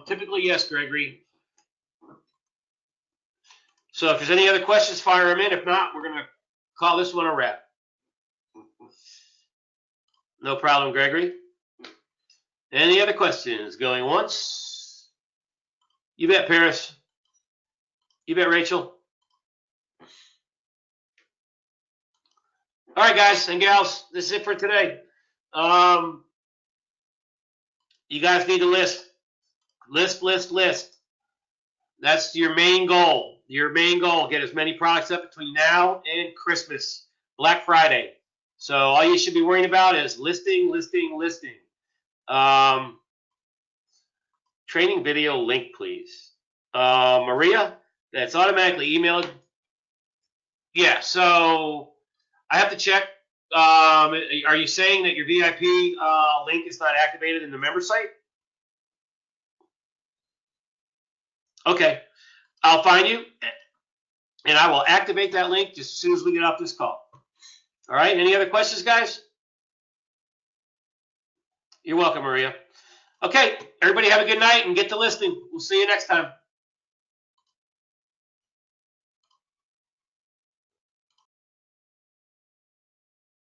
Speaker 1: Typically, yes, Gregory. So if there's any other questions, fire them in. If not, we're going to call this one a wrap. No problem, Gregory. Any other questions? Going once? You bet, Paris. You bet, Rachel. All right, guys and gals, this is it for today. You guys need to list. List. That's your main goal. Your main goal, get as many products up between now and Christmas, Black Friday. So all you should be worrying about is listing. Training video link, please. Maria, that's automatically emailed. Yeah, so I have to check. Are you saying that your VIP link is not activated in the member site? Okay, I'll find you, and I will activate that link just as soon as we get off this call. All right, any other questions, guys? You're welcome, Maria. Okay, everybody have a good night and get to listing. We'll see you next time.